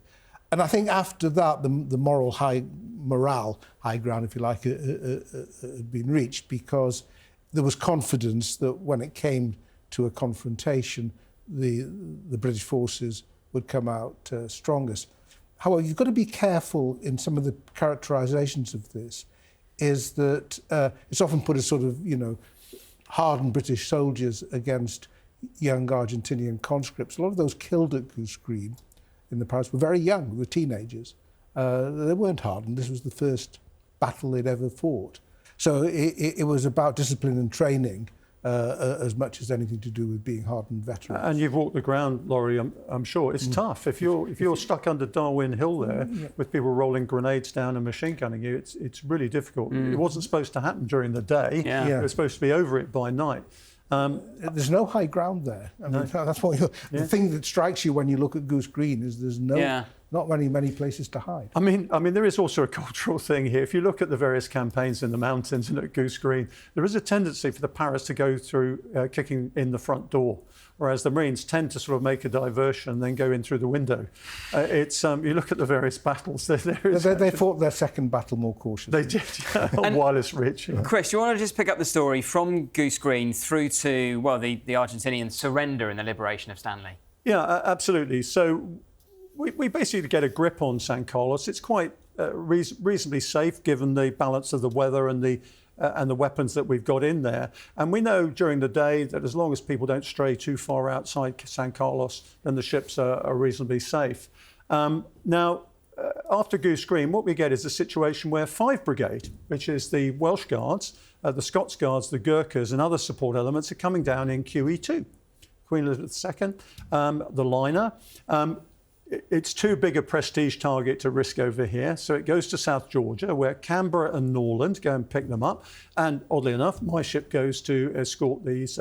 And I think after that, the morale high ground, if you like, had been reached, because there was confidence that when it came to a confrontation, the British forces would come out strongest. However, you've got to be careful in some of the characterizations of this, is that it's often put as sort of, hardened British soldiers against young Argentinian conscripts. A lot of those killed at Goose Green in the Paris were very young, they were teenagers. They weren't hardened. This was the first battle they'd ever fought. So it was about discipline and training as much as anything to do with being hardened veterans. And you've walked the ground, Laurie, I'm sure. It's tough. If you're stuck under Darwin Hill there with people rolling grenades down and machine gunning you, it's really difficult. It wasn't supposed to happen during the day. It was supposed to be over it by night. There's no high ground there. I mean, that's what the thing that strikes you when you look at Goose Green is there's not many places to hide. I mean, there is also a cultural thing here. If you look at the various campaigns in the mountains and at Goose Green, there is a tendency for the Paras to go through kicking in the front door, whereas the Marines tend to sort of make a diversion and then go in through the window. You look at the various battles. They fought their second battle more cautiously. They did, on Wireless Ridge. Chris, do you want to just pick up the story from Goose Green through to, the Argentinian surrender and the liberation of Stanley? Yeah, absolutely. So we basically get a grip on San Carlos. It's quite reasonably safe given the balance of the weather and the weapons that we've got in there. And we know during the day that as long as people don't stray too far outside San Carlos, then the ships are reasonably safe. Now, after Goose Green, what we get is a situation where 5 Brigade, which is the Welsh Guards, the Scots Guards, the Gurkhas and other support elements are coming down in QE2. Queen Elizabeth II, the liner. It's too big a prestige target to risk over here, so it goes to South Georgia, where Canberra and Norland go and pick them up. And oddly enough, my ship goes to escort these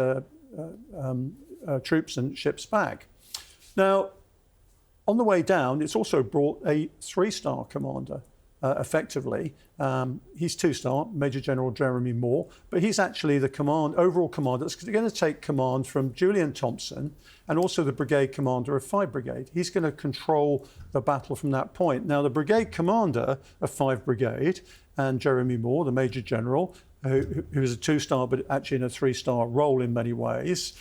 troops and ships back. Now, on the way down, it's also brought a 3-star commander, effectively. He's 2-star, Major General Jeremy Moore, but he's actually the overall commander that's going to take command from Julian Thompson and also the brigade commander of 5 Brigade. He's going to control the battle from that point. Now, the brigade commander of 5 Brigade and Jeremy Moore, the Major General, who is a 2-star but actually in a 3-star role in many ways,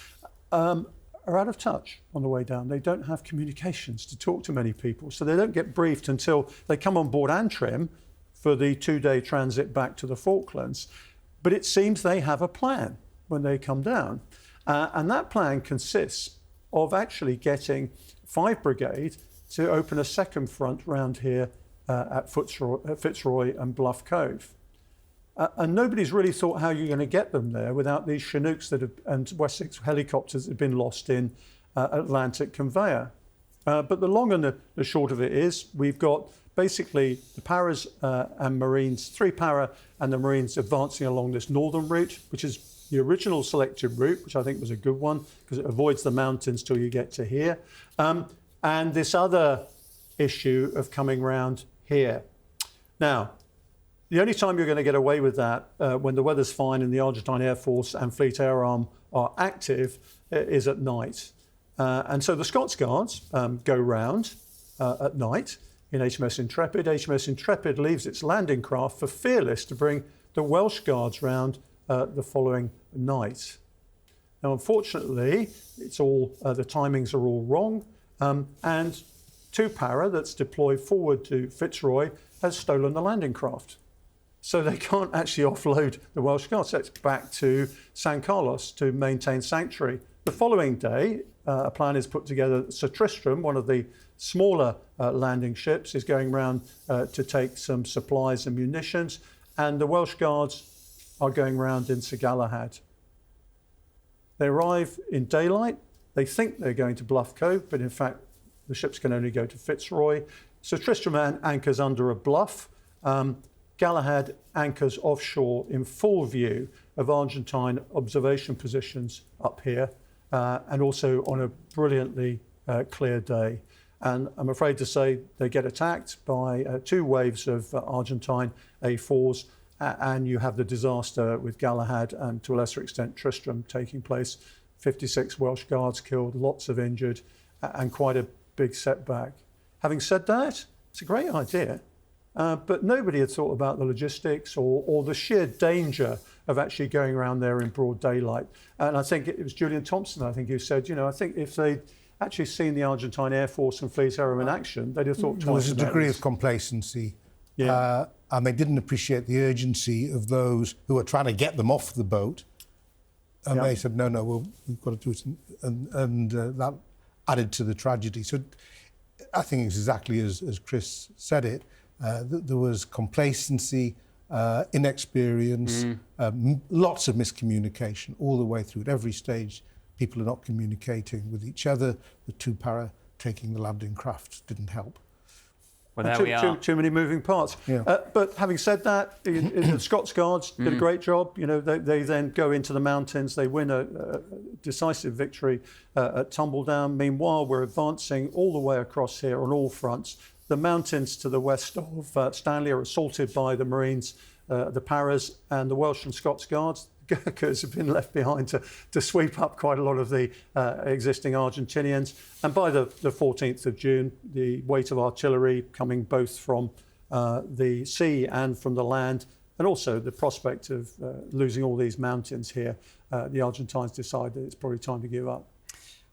are out of touch on the way down. They don't have communications to talk to many people, so they don't get briefed until they come on board Antrim for the 2-day transit back to the Falklands. But it seems they have a plan when they come down. And that plan consists of actually getting 5 Brigade to open a second front round here at Fitzroy and Bluff Cove. And nobody's really thought how you're going to get them there without these Chinooks and Wessex helicopters that have been lost in Atlantic conveyor. But the long and the short of it is we've got basically the Paras and Marines, 3 Para and the Marines advancing along this northern route, which is the original selected route, which I think was a good one because it avoids the mountains till you get to here. And this other issue of coming round here. Now, the only time you're going to get away with that when the weather's fine and the Argentine Air Force and Fleet Air Arm are active is at night. And so the Scots Guards go round at night in HMS Intrepid. HMS Intrepid leaves its landing craft for Fearless to bring the Welsh Guards round the following night. Now, unfortunately, it's all the timings are all wrong, and 2 Para that's deployed forward to Fitzroy has stolen the landing craft. So they can't actually offload the Welsh Guards. So it's back to San Carlos to maintain sanctuary. The following day, a plan is put together. Sir Tristram, one of the smaller landing ships, is going round to take some supplies and munitions, and the Welsh Guards are going round in Sir Galahad. They arrive in daylight. They think they're going to Bluff Cove, but in fact, the ships can only go to Fitzroy. Sir Tristram anchors under a bluff. Galahad anchors offshore in full view of Argentine observation positions up here, and also on a brilliantly clear day. And I'm afraid to say they get attacked by 2 waves of Argentine A4s, and you have the disaster with Galahad and to a lesser extent Tristram taking place. 56 Welsh Guards killed, lots of injured, and quite a big setback. Having said that, it's a great idea. But nobody had thought about the logistics or the sheer danger of actually going around there in broad daylight. And I think it was Julian Thompson, I think, who said, I think if they'd actually seen the Argentine Air Force and Fleet Air Arm in action, they'd have thought twice. There was a about degree this. of complacency. Yeah. And they didn't appreciate the urgency of those who were trying to get them off the boat. And they said, no, we've got to do it. And that added to the tragedy. So I think it's exactly as Chris said it. There was complacency, inexperience, lots of miscommunication all the way through. At every stage, people are not communicating with each other. The 2 Para taking the landing craft didn't help. Well, there we are. Too many moving parts. Yeah. But having said that, the Scots Guards did a great job. They then go into the mountains. They win a decisive victory at Tumbledown. Meanwhile, we're advancing all the way across here on all fronts. The mountains to the west of Stanley are assaulted by the Marines, the Paras, and the Welsh and Scots Guards. The Gurkhas have been left behind to sweep up quite a lot of the existing Argentinians. And by the 14th of June, the weight of artillery coming both from the sea and from the land, and also the prospect of losing all these mountains here, the Argentines decide that it's probably time to give up.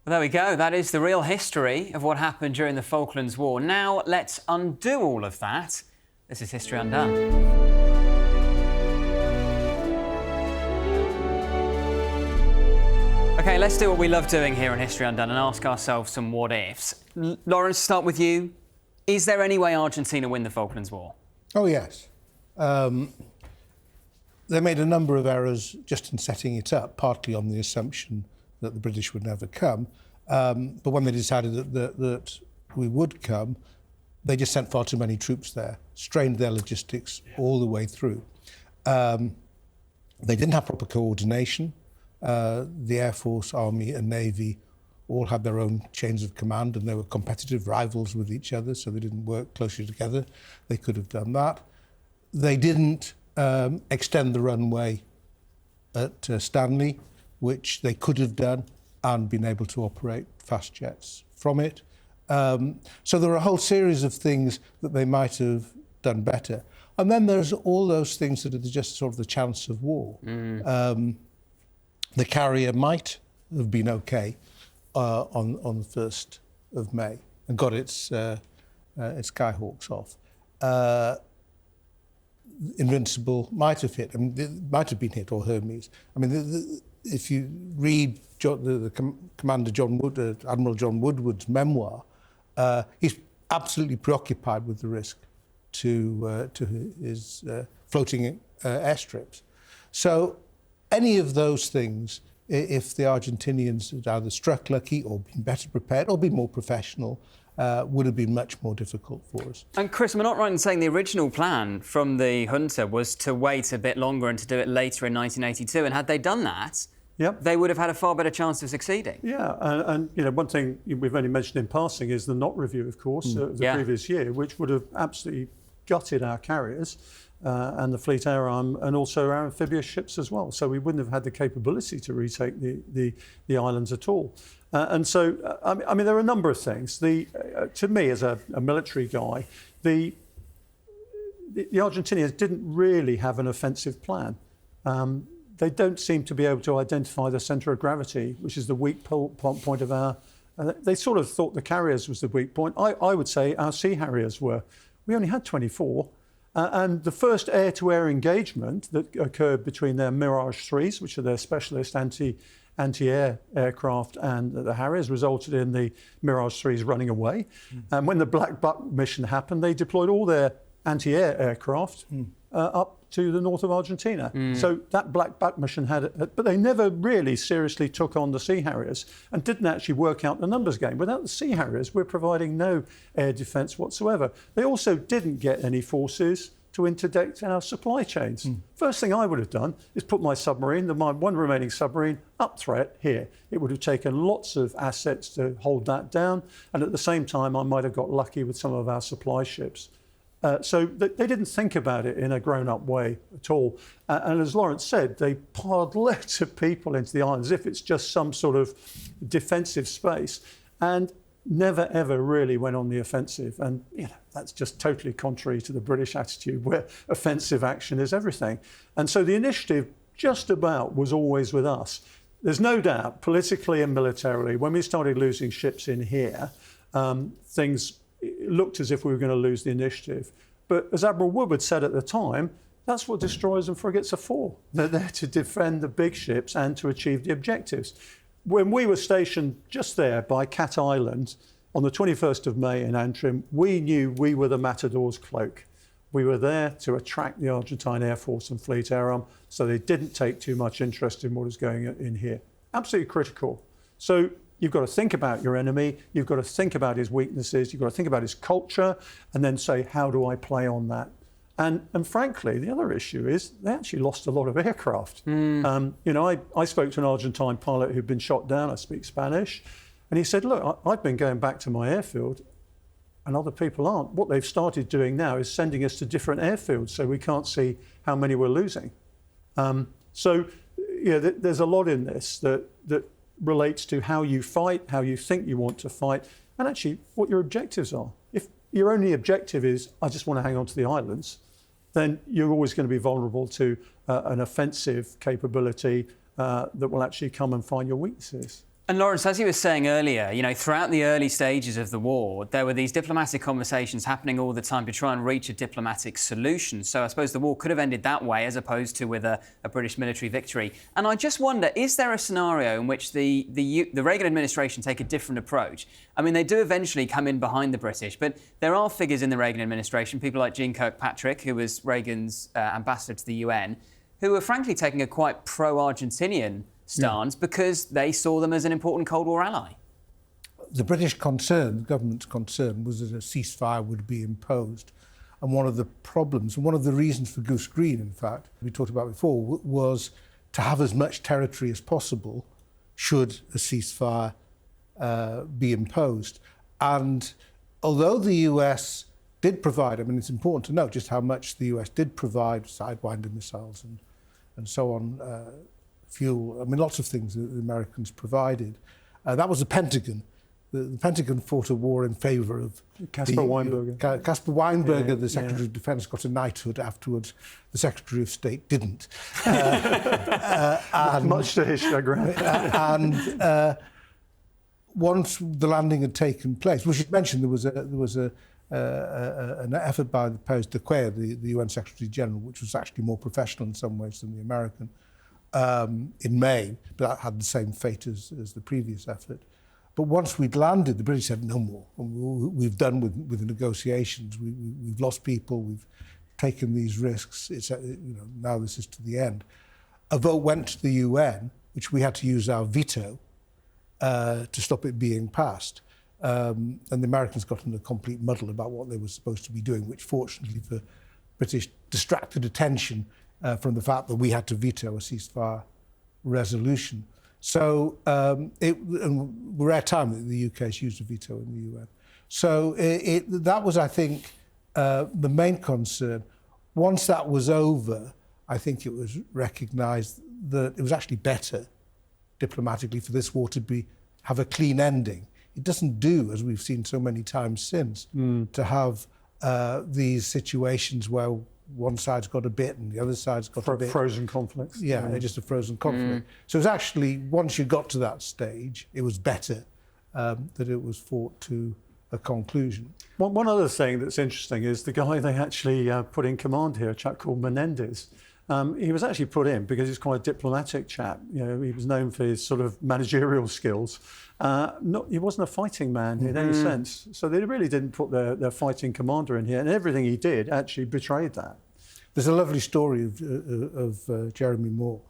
Well, there we go. That is the real history of what happened during the Falklands War. Now, let's undo all of that. This is History Undone. OK, let's do what we love doing here in History Undone and ask ourselves some what-ifs. Lawrence, start with you. Is there any way Argentina win the Falklands War? Oh, yes. They made a number of errors just in setting it up, partly on the assumption that the British would never come. But when they decided that we would come, they just sent far too many troops there, strained their logistics all the way through. They didn't have proper coordination. The Air Force, Army and Navy all had their own chains of command, and they were competitive rivals with each other, so they didn't work closely together. They could have done that. They didn't extend the runway at Stanley, which they could have done, and been able to operate fast jets from it. So there are a whole series of things that they might have done better. And then there's all those things that are just sort of the chance of war. The carrier might have been okay on the 1st of May and got its Skyhawks off. Invincible might have hit. I mean, it might have been hit, or Hermes. I mean, if you read the Commander Admiral John Woodward's memoir, he's absolutely preoccupied with the risk to his floating airstrips. So any of those things, if the Argentinians had either struck lucky or been better prepared or been more professional, would have been much more difficult for us. And Chris, am I not right in saying the original plan from the junta was to wait a bit longer and to do it later in 1982? And had they done that, yep, they would have had a far better chance of succeeding. Yeah, and you know, one thing we've only mentioned in passing is the Knot Review, of course, of the previous year, which would have absolutely gutted our carriers and the fleet air arm, and also our amphibious ships as well. So we wouldn't have had the capability to retake the islands at all. And so, I mean, there are a number of things. To me, as a military guy, the Argentinians didn't really have an offensive plan. They don't seem to be able to identify the centre of gravity, which is the weak point of our... they sort of thought the carriers was the weak point. I would say our Sea Harriers were. We only had 24. And the first air-to-air engagement that occurred between their Mirage 3s, which are their specialist anti-air aircraft, and the Harriers, resulted in the Mirage 3s running away. And when the Black Buck mission happened, they deployed all their anti-air aircraft up to the north of Argentina. So that Black Buck mission but they never really seriously took on the Sea Harriers and didn't actually work out the numbers game. Without the Sea Harriers, we're providing no air defence whatsoever. They also didn't get any forces to interdict our supply chains. First thing I would have done is put my submarine, my one remaining submarine, up threat here. It would have taken lots of assets to hold that down, and at the same time I might have got lucky with some of our supply ships. So they didn't think about it in a grown-up way at all. And as Lawrence said, they piled loads of people into the island as if it's just some sort of defensive space, and never, ever really went on the offensive. And you know, that's just totally contrary to the British attitude, where offensive action is everything. And so the initiative just about was always with us. There's no doubt, politically and militarily, when we started losing ships in here, things looked as if we were going to lose the initiative. But as Admiral Woodward said at the time, that's what destroyers and frigates are for. They're there to defend the big ships and to achieve the objectives. When we were stationed just there by Cat Island on the 21st of May in Antrim, we knew we were the Matador's cloak. We were there to attract the Argentine Air Force and Fleet Air Arm, so they didn't take too much interest in what was going on in here. Absolutely critical. So you've got to think about your enemy, you've got to think about his weaknesses, you've got to think about his culture, and then say, how do I play on that? And frankly, the other issue is they actually lost a lot of aircraft. You know, I spoke to an Argentine pilot who'd been shot down, I speak Spanish, and he said, look, I've been going back to my airfield and other people aren't. What they've started doing now is sending us to different airfields so we can't see how many we're losing. So, yeah, there's a lot in this that relates to how you fight, how you think you want to fight, and actually what your objectives are. If your only objective is, I just want to hang on to the islands, then you're always going to be vulnerable to an offensive capability that will actually come and find your weaknesses. And Lawrence, as you were saying earlier, you know, throughout the early stages of the war, there were these diplomatic conversations happening all the time to try and reach a diplomatic solution. So I suppose the war could have ended that way as opposed to with a British military victory. And I just wonder, is there a scenario in which the Reagan administration take a different approach? I mean, they do eventually come in behind the British, but there are figures in the Reagan administration, people like Jeane Kirkpatrick, who was Reagan's ambassador to the UN, who were frankly taking a quite pro-Argentinian stance because they saw them as an important Cold War ally. The British concern, the government's concern, was that a ceasefire would be imposed. And one of the problems, and one of the reasons for Goose Green, in fact, we talked about before, was to have as much territory as possible should a ceasefire be imposed. And although the US did provide, I mean, it's important to note just how much the US did provide, Sidewinder missiles and so on, fuel, I mean, lots of things that the Americans provided. That was the Pentagon. The Pentagon fought a war in favour of Caspar Weinberger. Caspar Weinberger, the Secretary of Defence, got a knighthood afterwards. The Secretary of State didn't. Much to his chagrin. And once the landing had taken place, we should mention there was an effort by the Paraquet, the UN Secretary General, which was actually more professional in some ways than the American, in May, but that had the same fate as the previous effort. But once we'd landed, the British said, no more. We've done with the negotiations. We've lost people. We've taken these risks. It's, now this is to the end. A vote went to the UN, which we had to use our veto to stop it being passed. And the Americans got in a complete muddle about what they were supposed to be doing, which fortunately for British distracted attention from the fact that we had to veto a ceasefire resolution. So rare time that the UK has used a veto in the UN. So that was, I think, the main concern. Once that was over, I think it was recognised that it was actually better diplomatically for this war to have a clean ending. It doesn't do, as we've seen so many times since, to have these situations where one side's got a bit and the other side's got a bit. Frozen conflicts. Yeah, they're just a frozen conflict. So it was actually, once you got to that stage, it was better that it was fought to a conclusion. One other thing that's interesting is the guy they actually put in command here, a chap called Menendez. He was actually put in because he's quite a diplomatic chap. He was known for his sort of managerial skills. He wasn't a fighting man in any sense. So they really didn't put their fighting commander in here, and everything he did actually betrayed that. There's a lovely story of Jeremy Moore,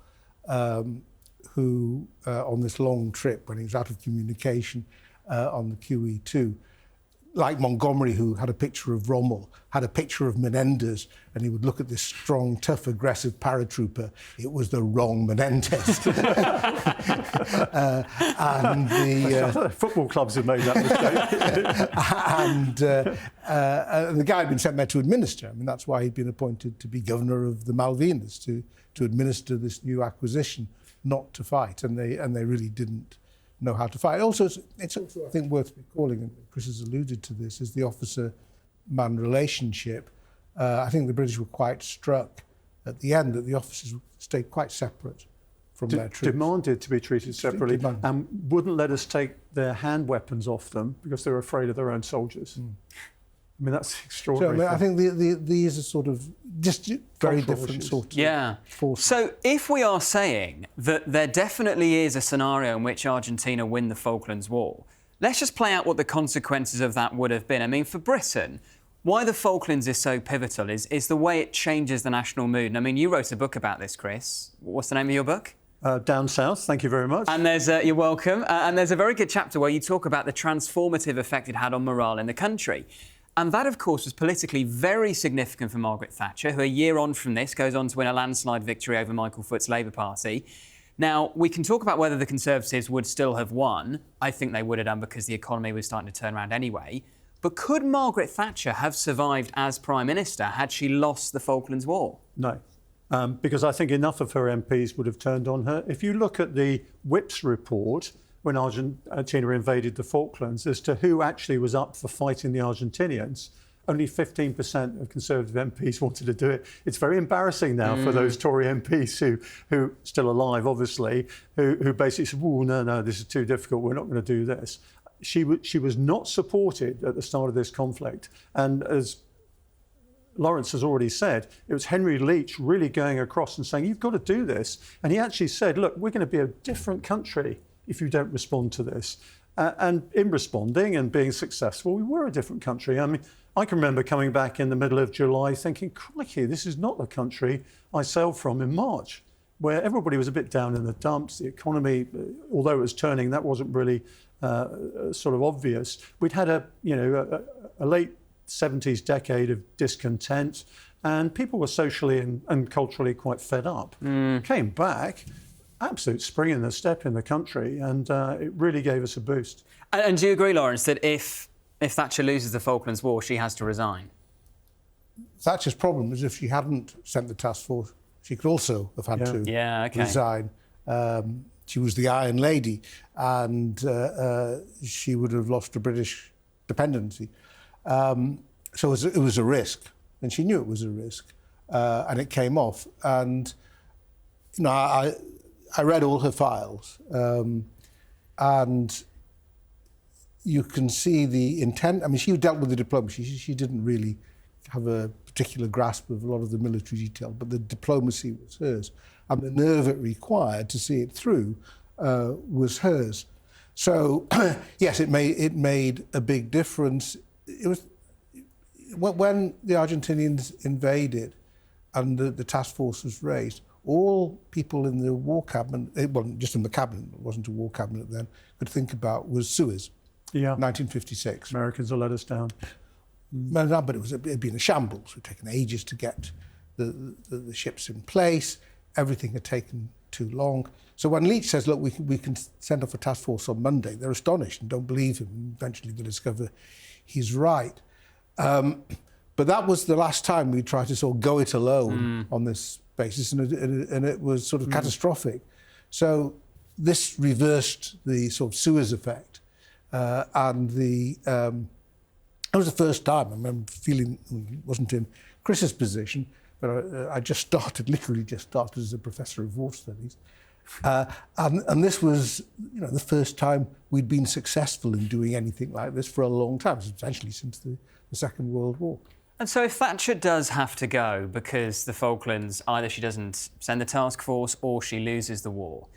who on this long trip, when he was out of communication on the QE2, like Montgomery, who had a picture of Rommel, had a picture of Menendez, and he would look at this strong, tough, aggressive paratrooper. It was the wrong Menendez. And the football clubs have made that mistake. and the guy had been sent there to administer. I mean, that's why he'd been appointed to be governor of the Malvinas, to administer this new acquisition, not to fight. And they really didn't know how to fight. Also, it's also, I think, worth recalling, and Chris has alluded to this, is the officer-man relationship. I think the British were quite struck at the end that the officers stayed quite separate from their troops. Demanded to be treated separately and wouldn't let us take their hand weapons off them because they were afraid of their own soldiers. I mean, that's extraordinary. So, I think these are sort of just very different sorts of forces. So if we are saying that there definitely is a scenario in which Argentina win the Falklands War, let's just play out what the consequences of that would have been. I mean, for Britain, why the Falklands is so pivotal is the way it changes the national mood. And I mean, you wrote a book about this, Chris. What's the name of your book? Down South, thank you very much. And there's, you're welcome. And there's a very good chapter where you talk about the transformative effect it had on morale in the country. And that, of course, was politically very significant for Margaret Thatcher, who a year on from this goes on to win a landslide victory over Michael Foot's Labour Party. Now, we can talk about whether the Conservatives would still have won. I think they would have done because the economy was starting to turn around anyway. But could Margaret Thatcher have survived as Prime Minister had she lost the Falklands War? No, because I think enough of her MPs would have turned on her. If you look at the Whip's report, when Argentina invaded the Falklands, as to who actually was up for fighting the Argentinians, only 15% of Conservative MPs wanted to do it. It's very embarrassing now for those Tory MPs who still alive, obviously, who basically said, "Oh, no, this is too difficult, we're not going to do this." She was not supported at the start of this conflict. And as Lawrence has already said, it was Henry Leach really going across and saying, "You've got to do this." And he actually said, "Look, we're going to be a different country if you don't respond to this." And in responding and being successful, we were a different country. I mean, I can remember coming back in the middle of July thinking, crikey, this is not the country I sailed from in March, where everybody was a bit down in the dumps. The economy, although it was turning, that wasn't really sort of obvious. We'd had a late 70s decade of discontent, and people were socially and culturally quite fed up. Came back, absolute spring in the step in the country, and it really gave us a boost. And do you agree, Lawrence, that if Thatcher loses the Falklands War, she has to resign? Thatcher's problem is if she hadn't sent the task force, she could also have had to resign. She was the Iron Lady, and she would have lost a British dependency. So it was a risk, and she knew it was a risk, and it came off. And I read all her files, and you can see the intent. I mean, she dealt with the diplomacy. She didn't really have a particular grasp of a lot of the military detail, but the diplomacy was hers, and the nerve it required to see it through was hers. So, yes, it made a big difference. It was when the Argentinians invaded and the task force was raised, all people in the war cabinet, it wasn't just in the cabinet, it wasn't a war cabinet then, could think about was Suez, 1956. Americans have let us down. No, but it'd been a shambles. It had taken ages to get the ships in place. Everything had taken too long. So when Leach says, look, we can send off a task force on Monday, they're astonished and don't believe him. Eventually they discover he's right. But that was the last time we tried to sort of go it alone on this basis, and it was sort of catastrophic. So this reversed the sort of Suez effect, and that was the first time I remember feeling, wasn't in Chris's position, but I literally just started as a professor of war studies. And this was, the first time we'd been successful in doing anything like this for a long time, essentially since the Second World War. And so if Thatcher does have to go because the Falklands, either she doesn't send the task force or she loses the war,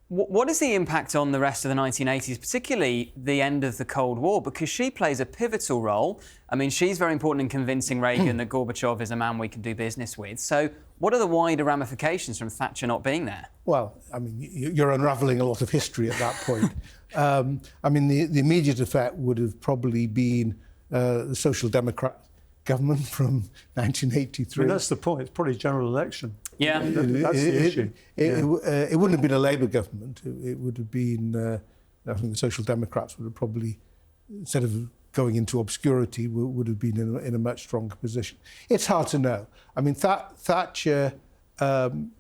what is the impact on the rest of the 1980s, particularly the end of the Cold War? Because she plays a pivotal role. I mean, she's very important in convincing Reagan that Gorbachev is a man we can do business with. So what are the wider ramifications from Thatcher not being there? Well, I mean, you're unravelling a lot of history at that point. I mean, the immediate effect would have probably been the Social Democrat government from 1983. I mean, that's the point. It's probably general election. Yeah. That's the issue. It wouldn't have been a Labour government. It would have been, I think the Social Democrats would have probably, instead of going into obscurity, would have been in a much stronger position. It's hard to know. I mean, Thatcher own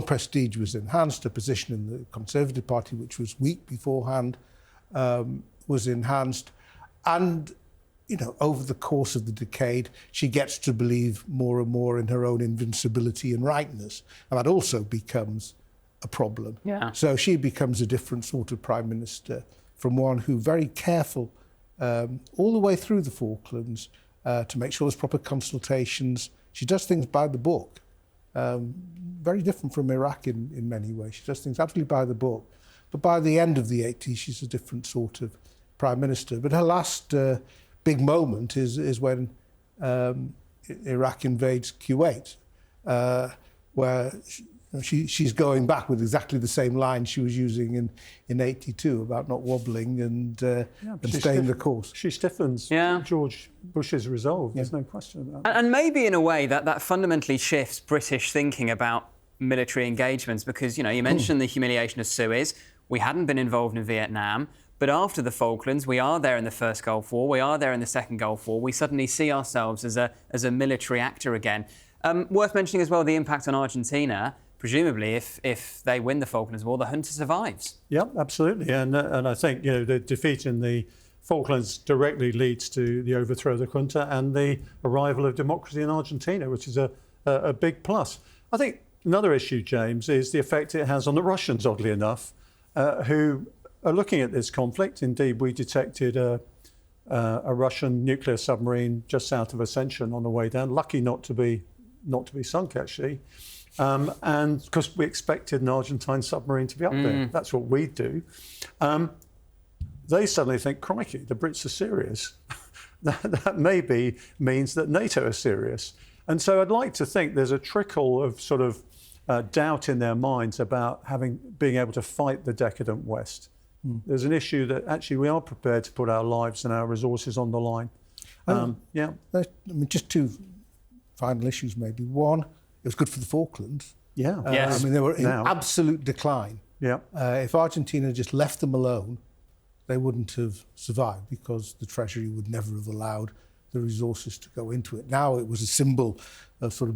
prestige was enhanced. Her position in the Conservative Party, which was weak beforehand, was enhanced. And over the course of the decade, she gets to believe more and more in her own invincibility and rightness. And that also becomes a problem. Yeah. So she becomes a different sort of prime minister from one who very careful all the way through the Falklands to make sure there's proper consultations. She does things by the book. Very different from Iraq in many ways. She does things absolutely by the book. But by the end of the 80s, she's a different sort of prime minister. But her last big moment is when Iraq invades Kuwait, where she's going back with exactly the same line she was using in 82 about not wobbling and staying the course. She stiffens George Bush's resolve, there's no question about that. And maybe in a way that fundamentally shifts British thinking about military engagements, because, you mentioned the humiliation of Suez. We hadn't been involved in Vietnam. But after the Falklands, we are there in the First Gulf War, we are there in the Second Gulf War. We suddenly see ourselves as a military actor again. Worth mentioning as well the impact on Argentina. Presumably, if they win the Falklands War, the junta survives. Yeah, absolutely. And I think the defeat in the Falklands directly leads to the overthrow of the junta and the arrival of democracy in Argentina, which is a big plus. I think another issue, James, is the effect it has on the Russians, oddly enough, who are looking at this conflict. Indeed, we detected a Russian nuclear submarine just south of Ascension on the way down. Lucky not to be sunk, actually, and because we expected an Argentine submarine to be up there. That's what we do. They suddenly think, crikey, the Brits are serious. that maybe means that NATO are serious. And so I'd like to think there's a trickle of sort of doubt in their minds about being able to fight the decadent West. There's an issue that actually we are prepared to put our lives and our resources on the line. I mean, just two final issues maybe. One, it was good for the Falklands. Yeah. Yes. I mean, they were in absolute decline. Yeah. If Argentina just left them alone, they wouldn't have survived because the Treasury would never have allowed the resources to go into it. Now it was a symbol of sort of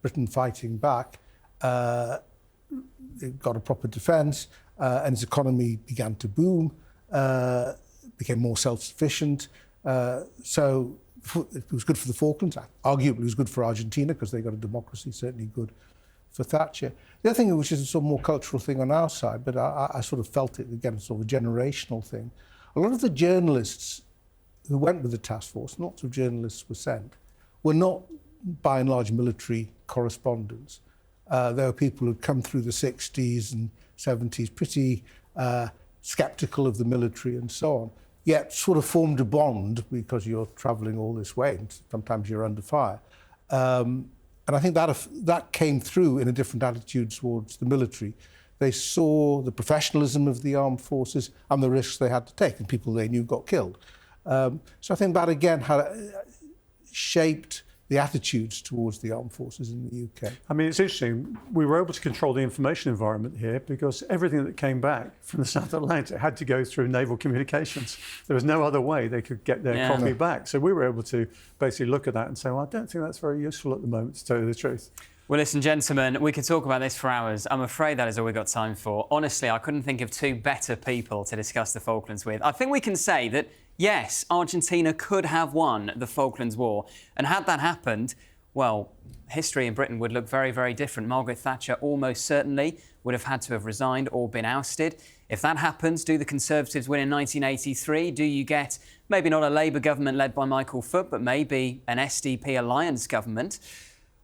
Britain fighting back. It got a proper defence. And its economy began to boom, became more self-sufficient. So it was good for the Falklands. Arguably, it was good for Argentina because they got a democracy, certainly good for Thatcher. The other thing, which is a sort of more cultural thing on our side, but I sort of felt it, again, sort of a generational thing. A lot of the journalists who went with the task force, lots of journalists were sent, were not, by and large, military correspondents. There were people who'd come through the 60s and 70s, pretty sceptical of the military and so on, yet sort of formed a bond because you're travelling all this way and sometimes you're under fire. And I think that came through in a different attitude towards the military. They saw the professionalism of the armed forces and the risks they had to take, and people they knew got killed. So I think that again shaped the attitudes towards the armed forces in the UK. I mean, it's interesting. We were able to control the information environment here because everything that came back from the South Atlantic had to go through naval communications. There was no other way they could get their copy back. So we were able to basically look at that and say, well, I don't think that's very useful at the moment, to tell you the truth. Well, listen, gentlemen, we could talk about this for hours. I'm afraid that is all we've got time for. Honestly, I couldn't think of two better people to discuss the Falklands with. I think we can say that, yes, Argentina could have won the Falklands War. And had that happened, well, history in Britain would look very, very different. Margaret Thatcher almost certainly would have had to have resigned or been ousted. If that happens, do the Conservatives win in 1983? Do you get maybe not a Labour government led by Michael Foot, but maybe an SDP alliance government?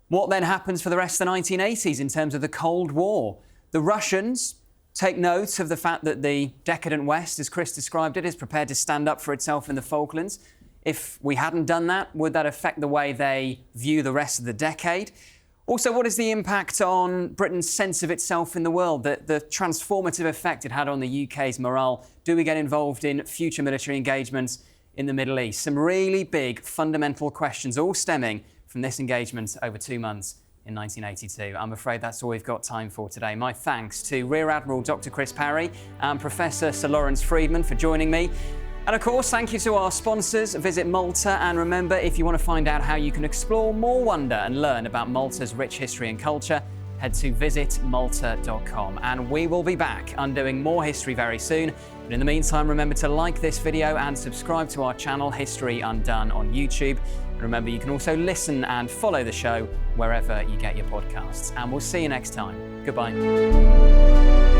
What then happens for the rest of the 1980s in terms of the Cold War? The Russians take note of the fact that the decadent West, as Chris described it, is prepared to stand up for itself in the Falklands. If we hadn't done that, would that affect the way they view the rest of the decade? Also, what is the impact on Britain's sense of itself in the world, the transformative effect it had on the UK's morale? Do we get involved in future military engagements in the Middle East? Some really big, fundamental questions, all stemming from this engagement over 2 months in 1982. I'm afraid that's all we've got time for today. My thanks to Rear Admiral Dr Chris Parry and Professor Sir Lawrence Freedman for joining me. And of course, thank you to our sponsors. Visit Malta, and remember, if you want to find out how you can explore more wonder and learn about Malta's rich history and culture, head to visitmalta.com. And we will be back undoing more history very soon. But in the meantime, remember to like this video and subscribe to our channel, History Undone, on YouTube. Remember, you can also listen and follow the show wherever you get your podcasts. And we'll see you next time. Goodbye.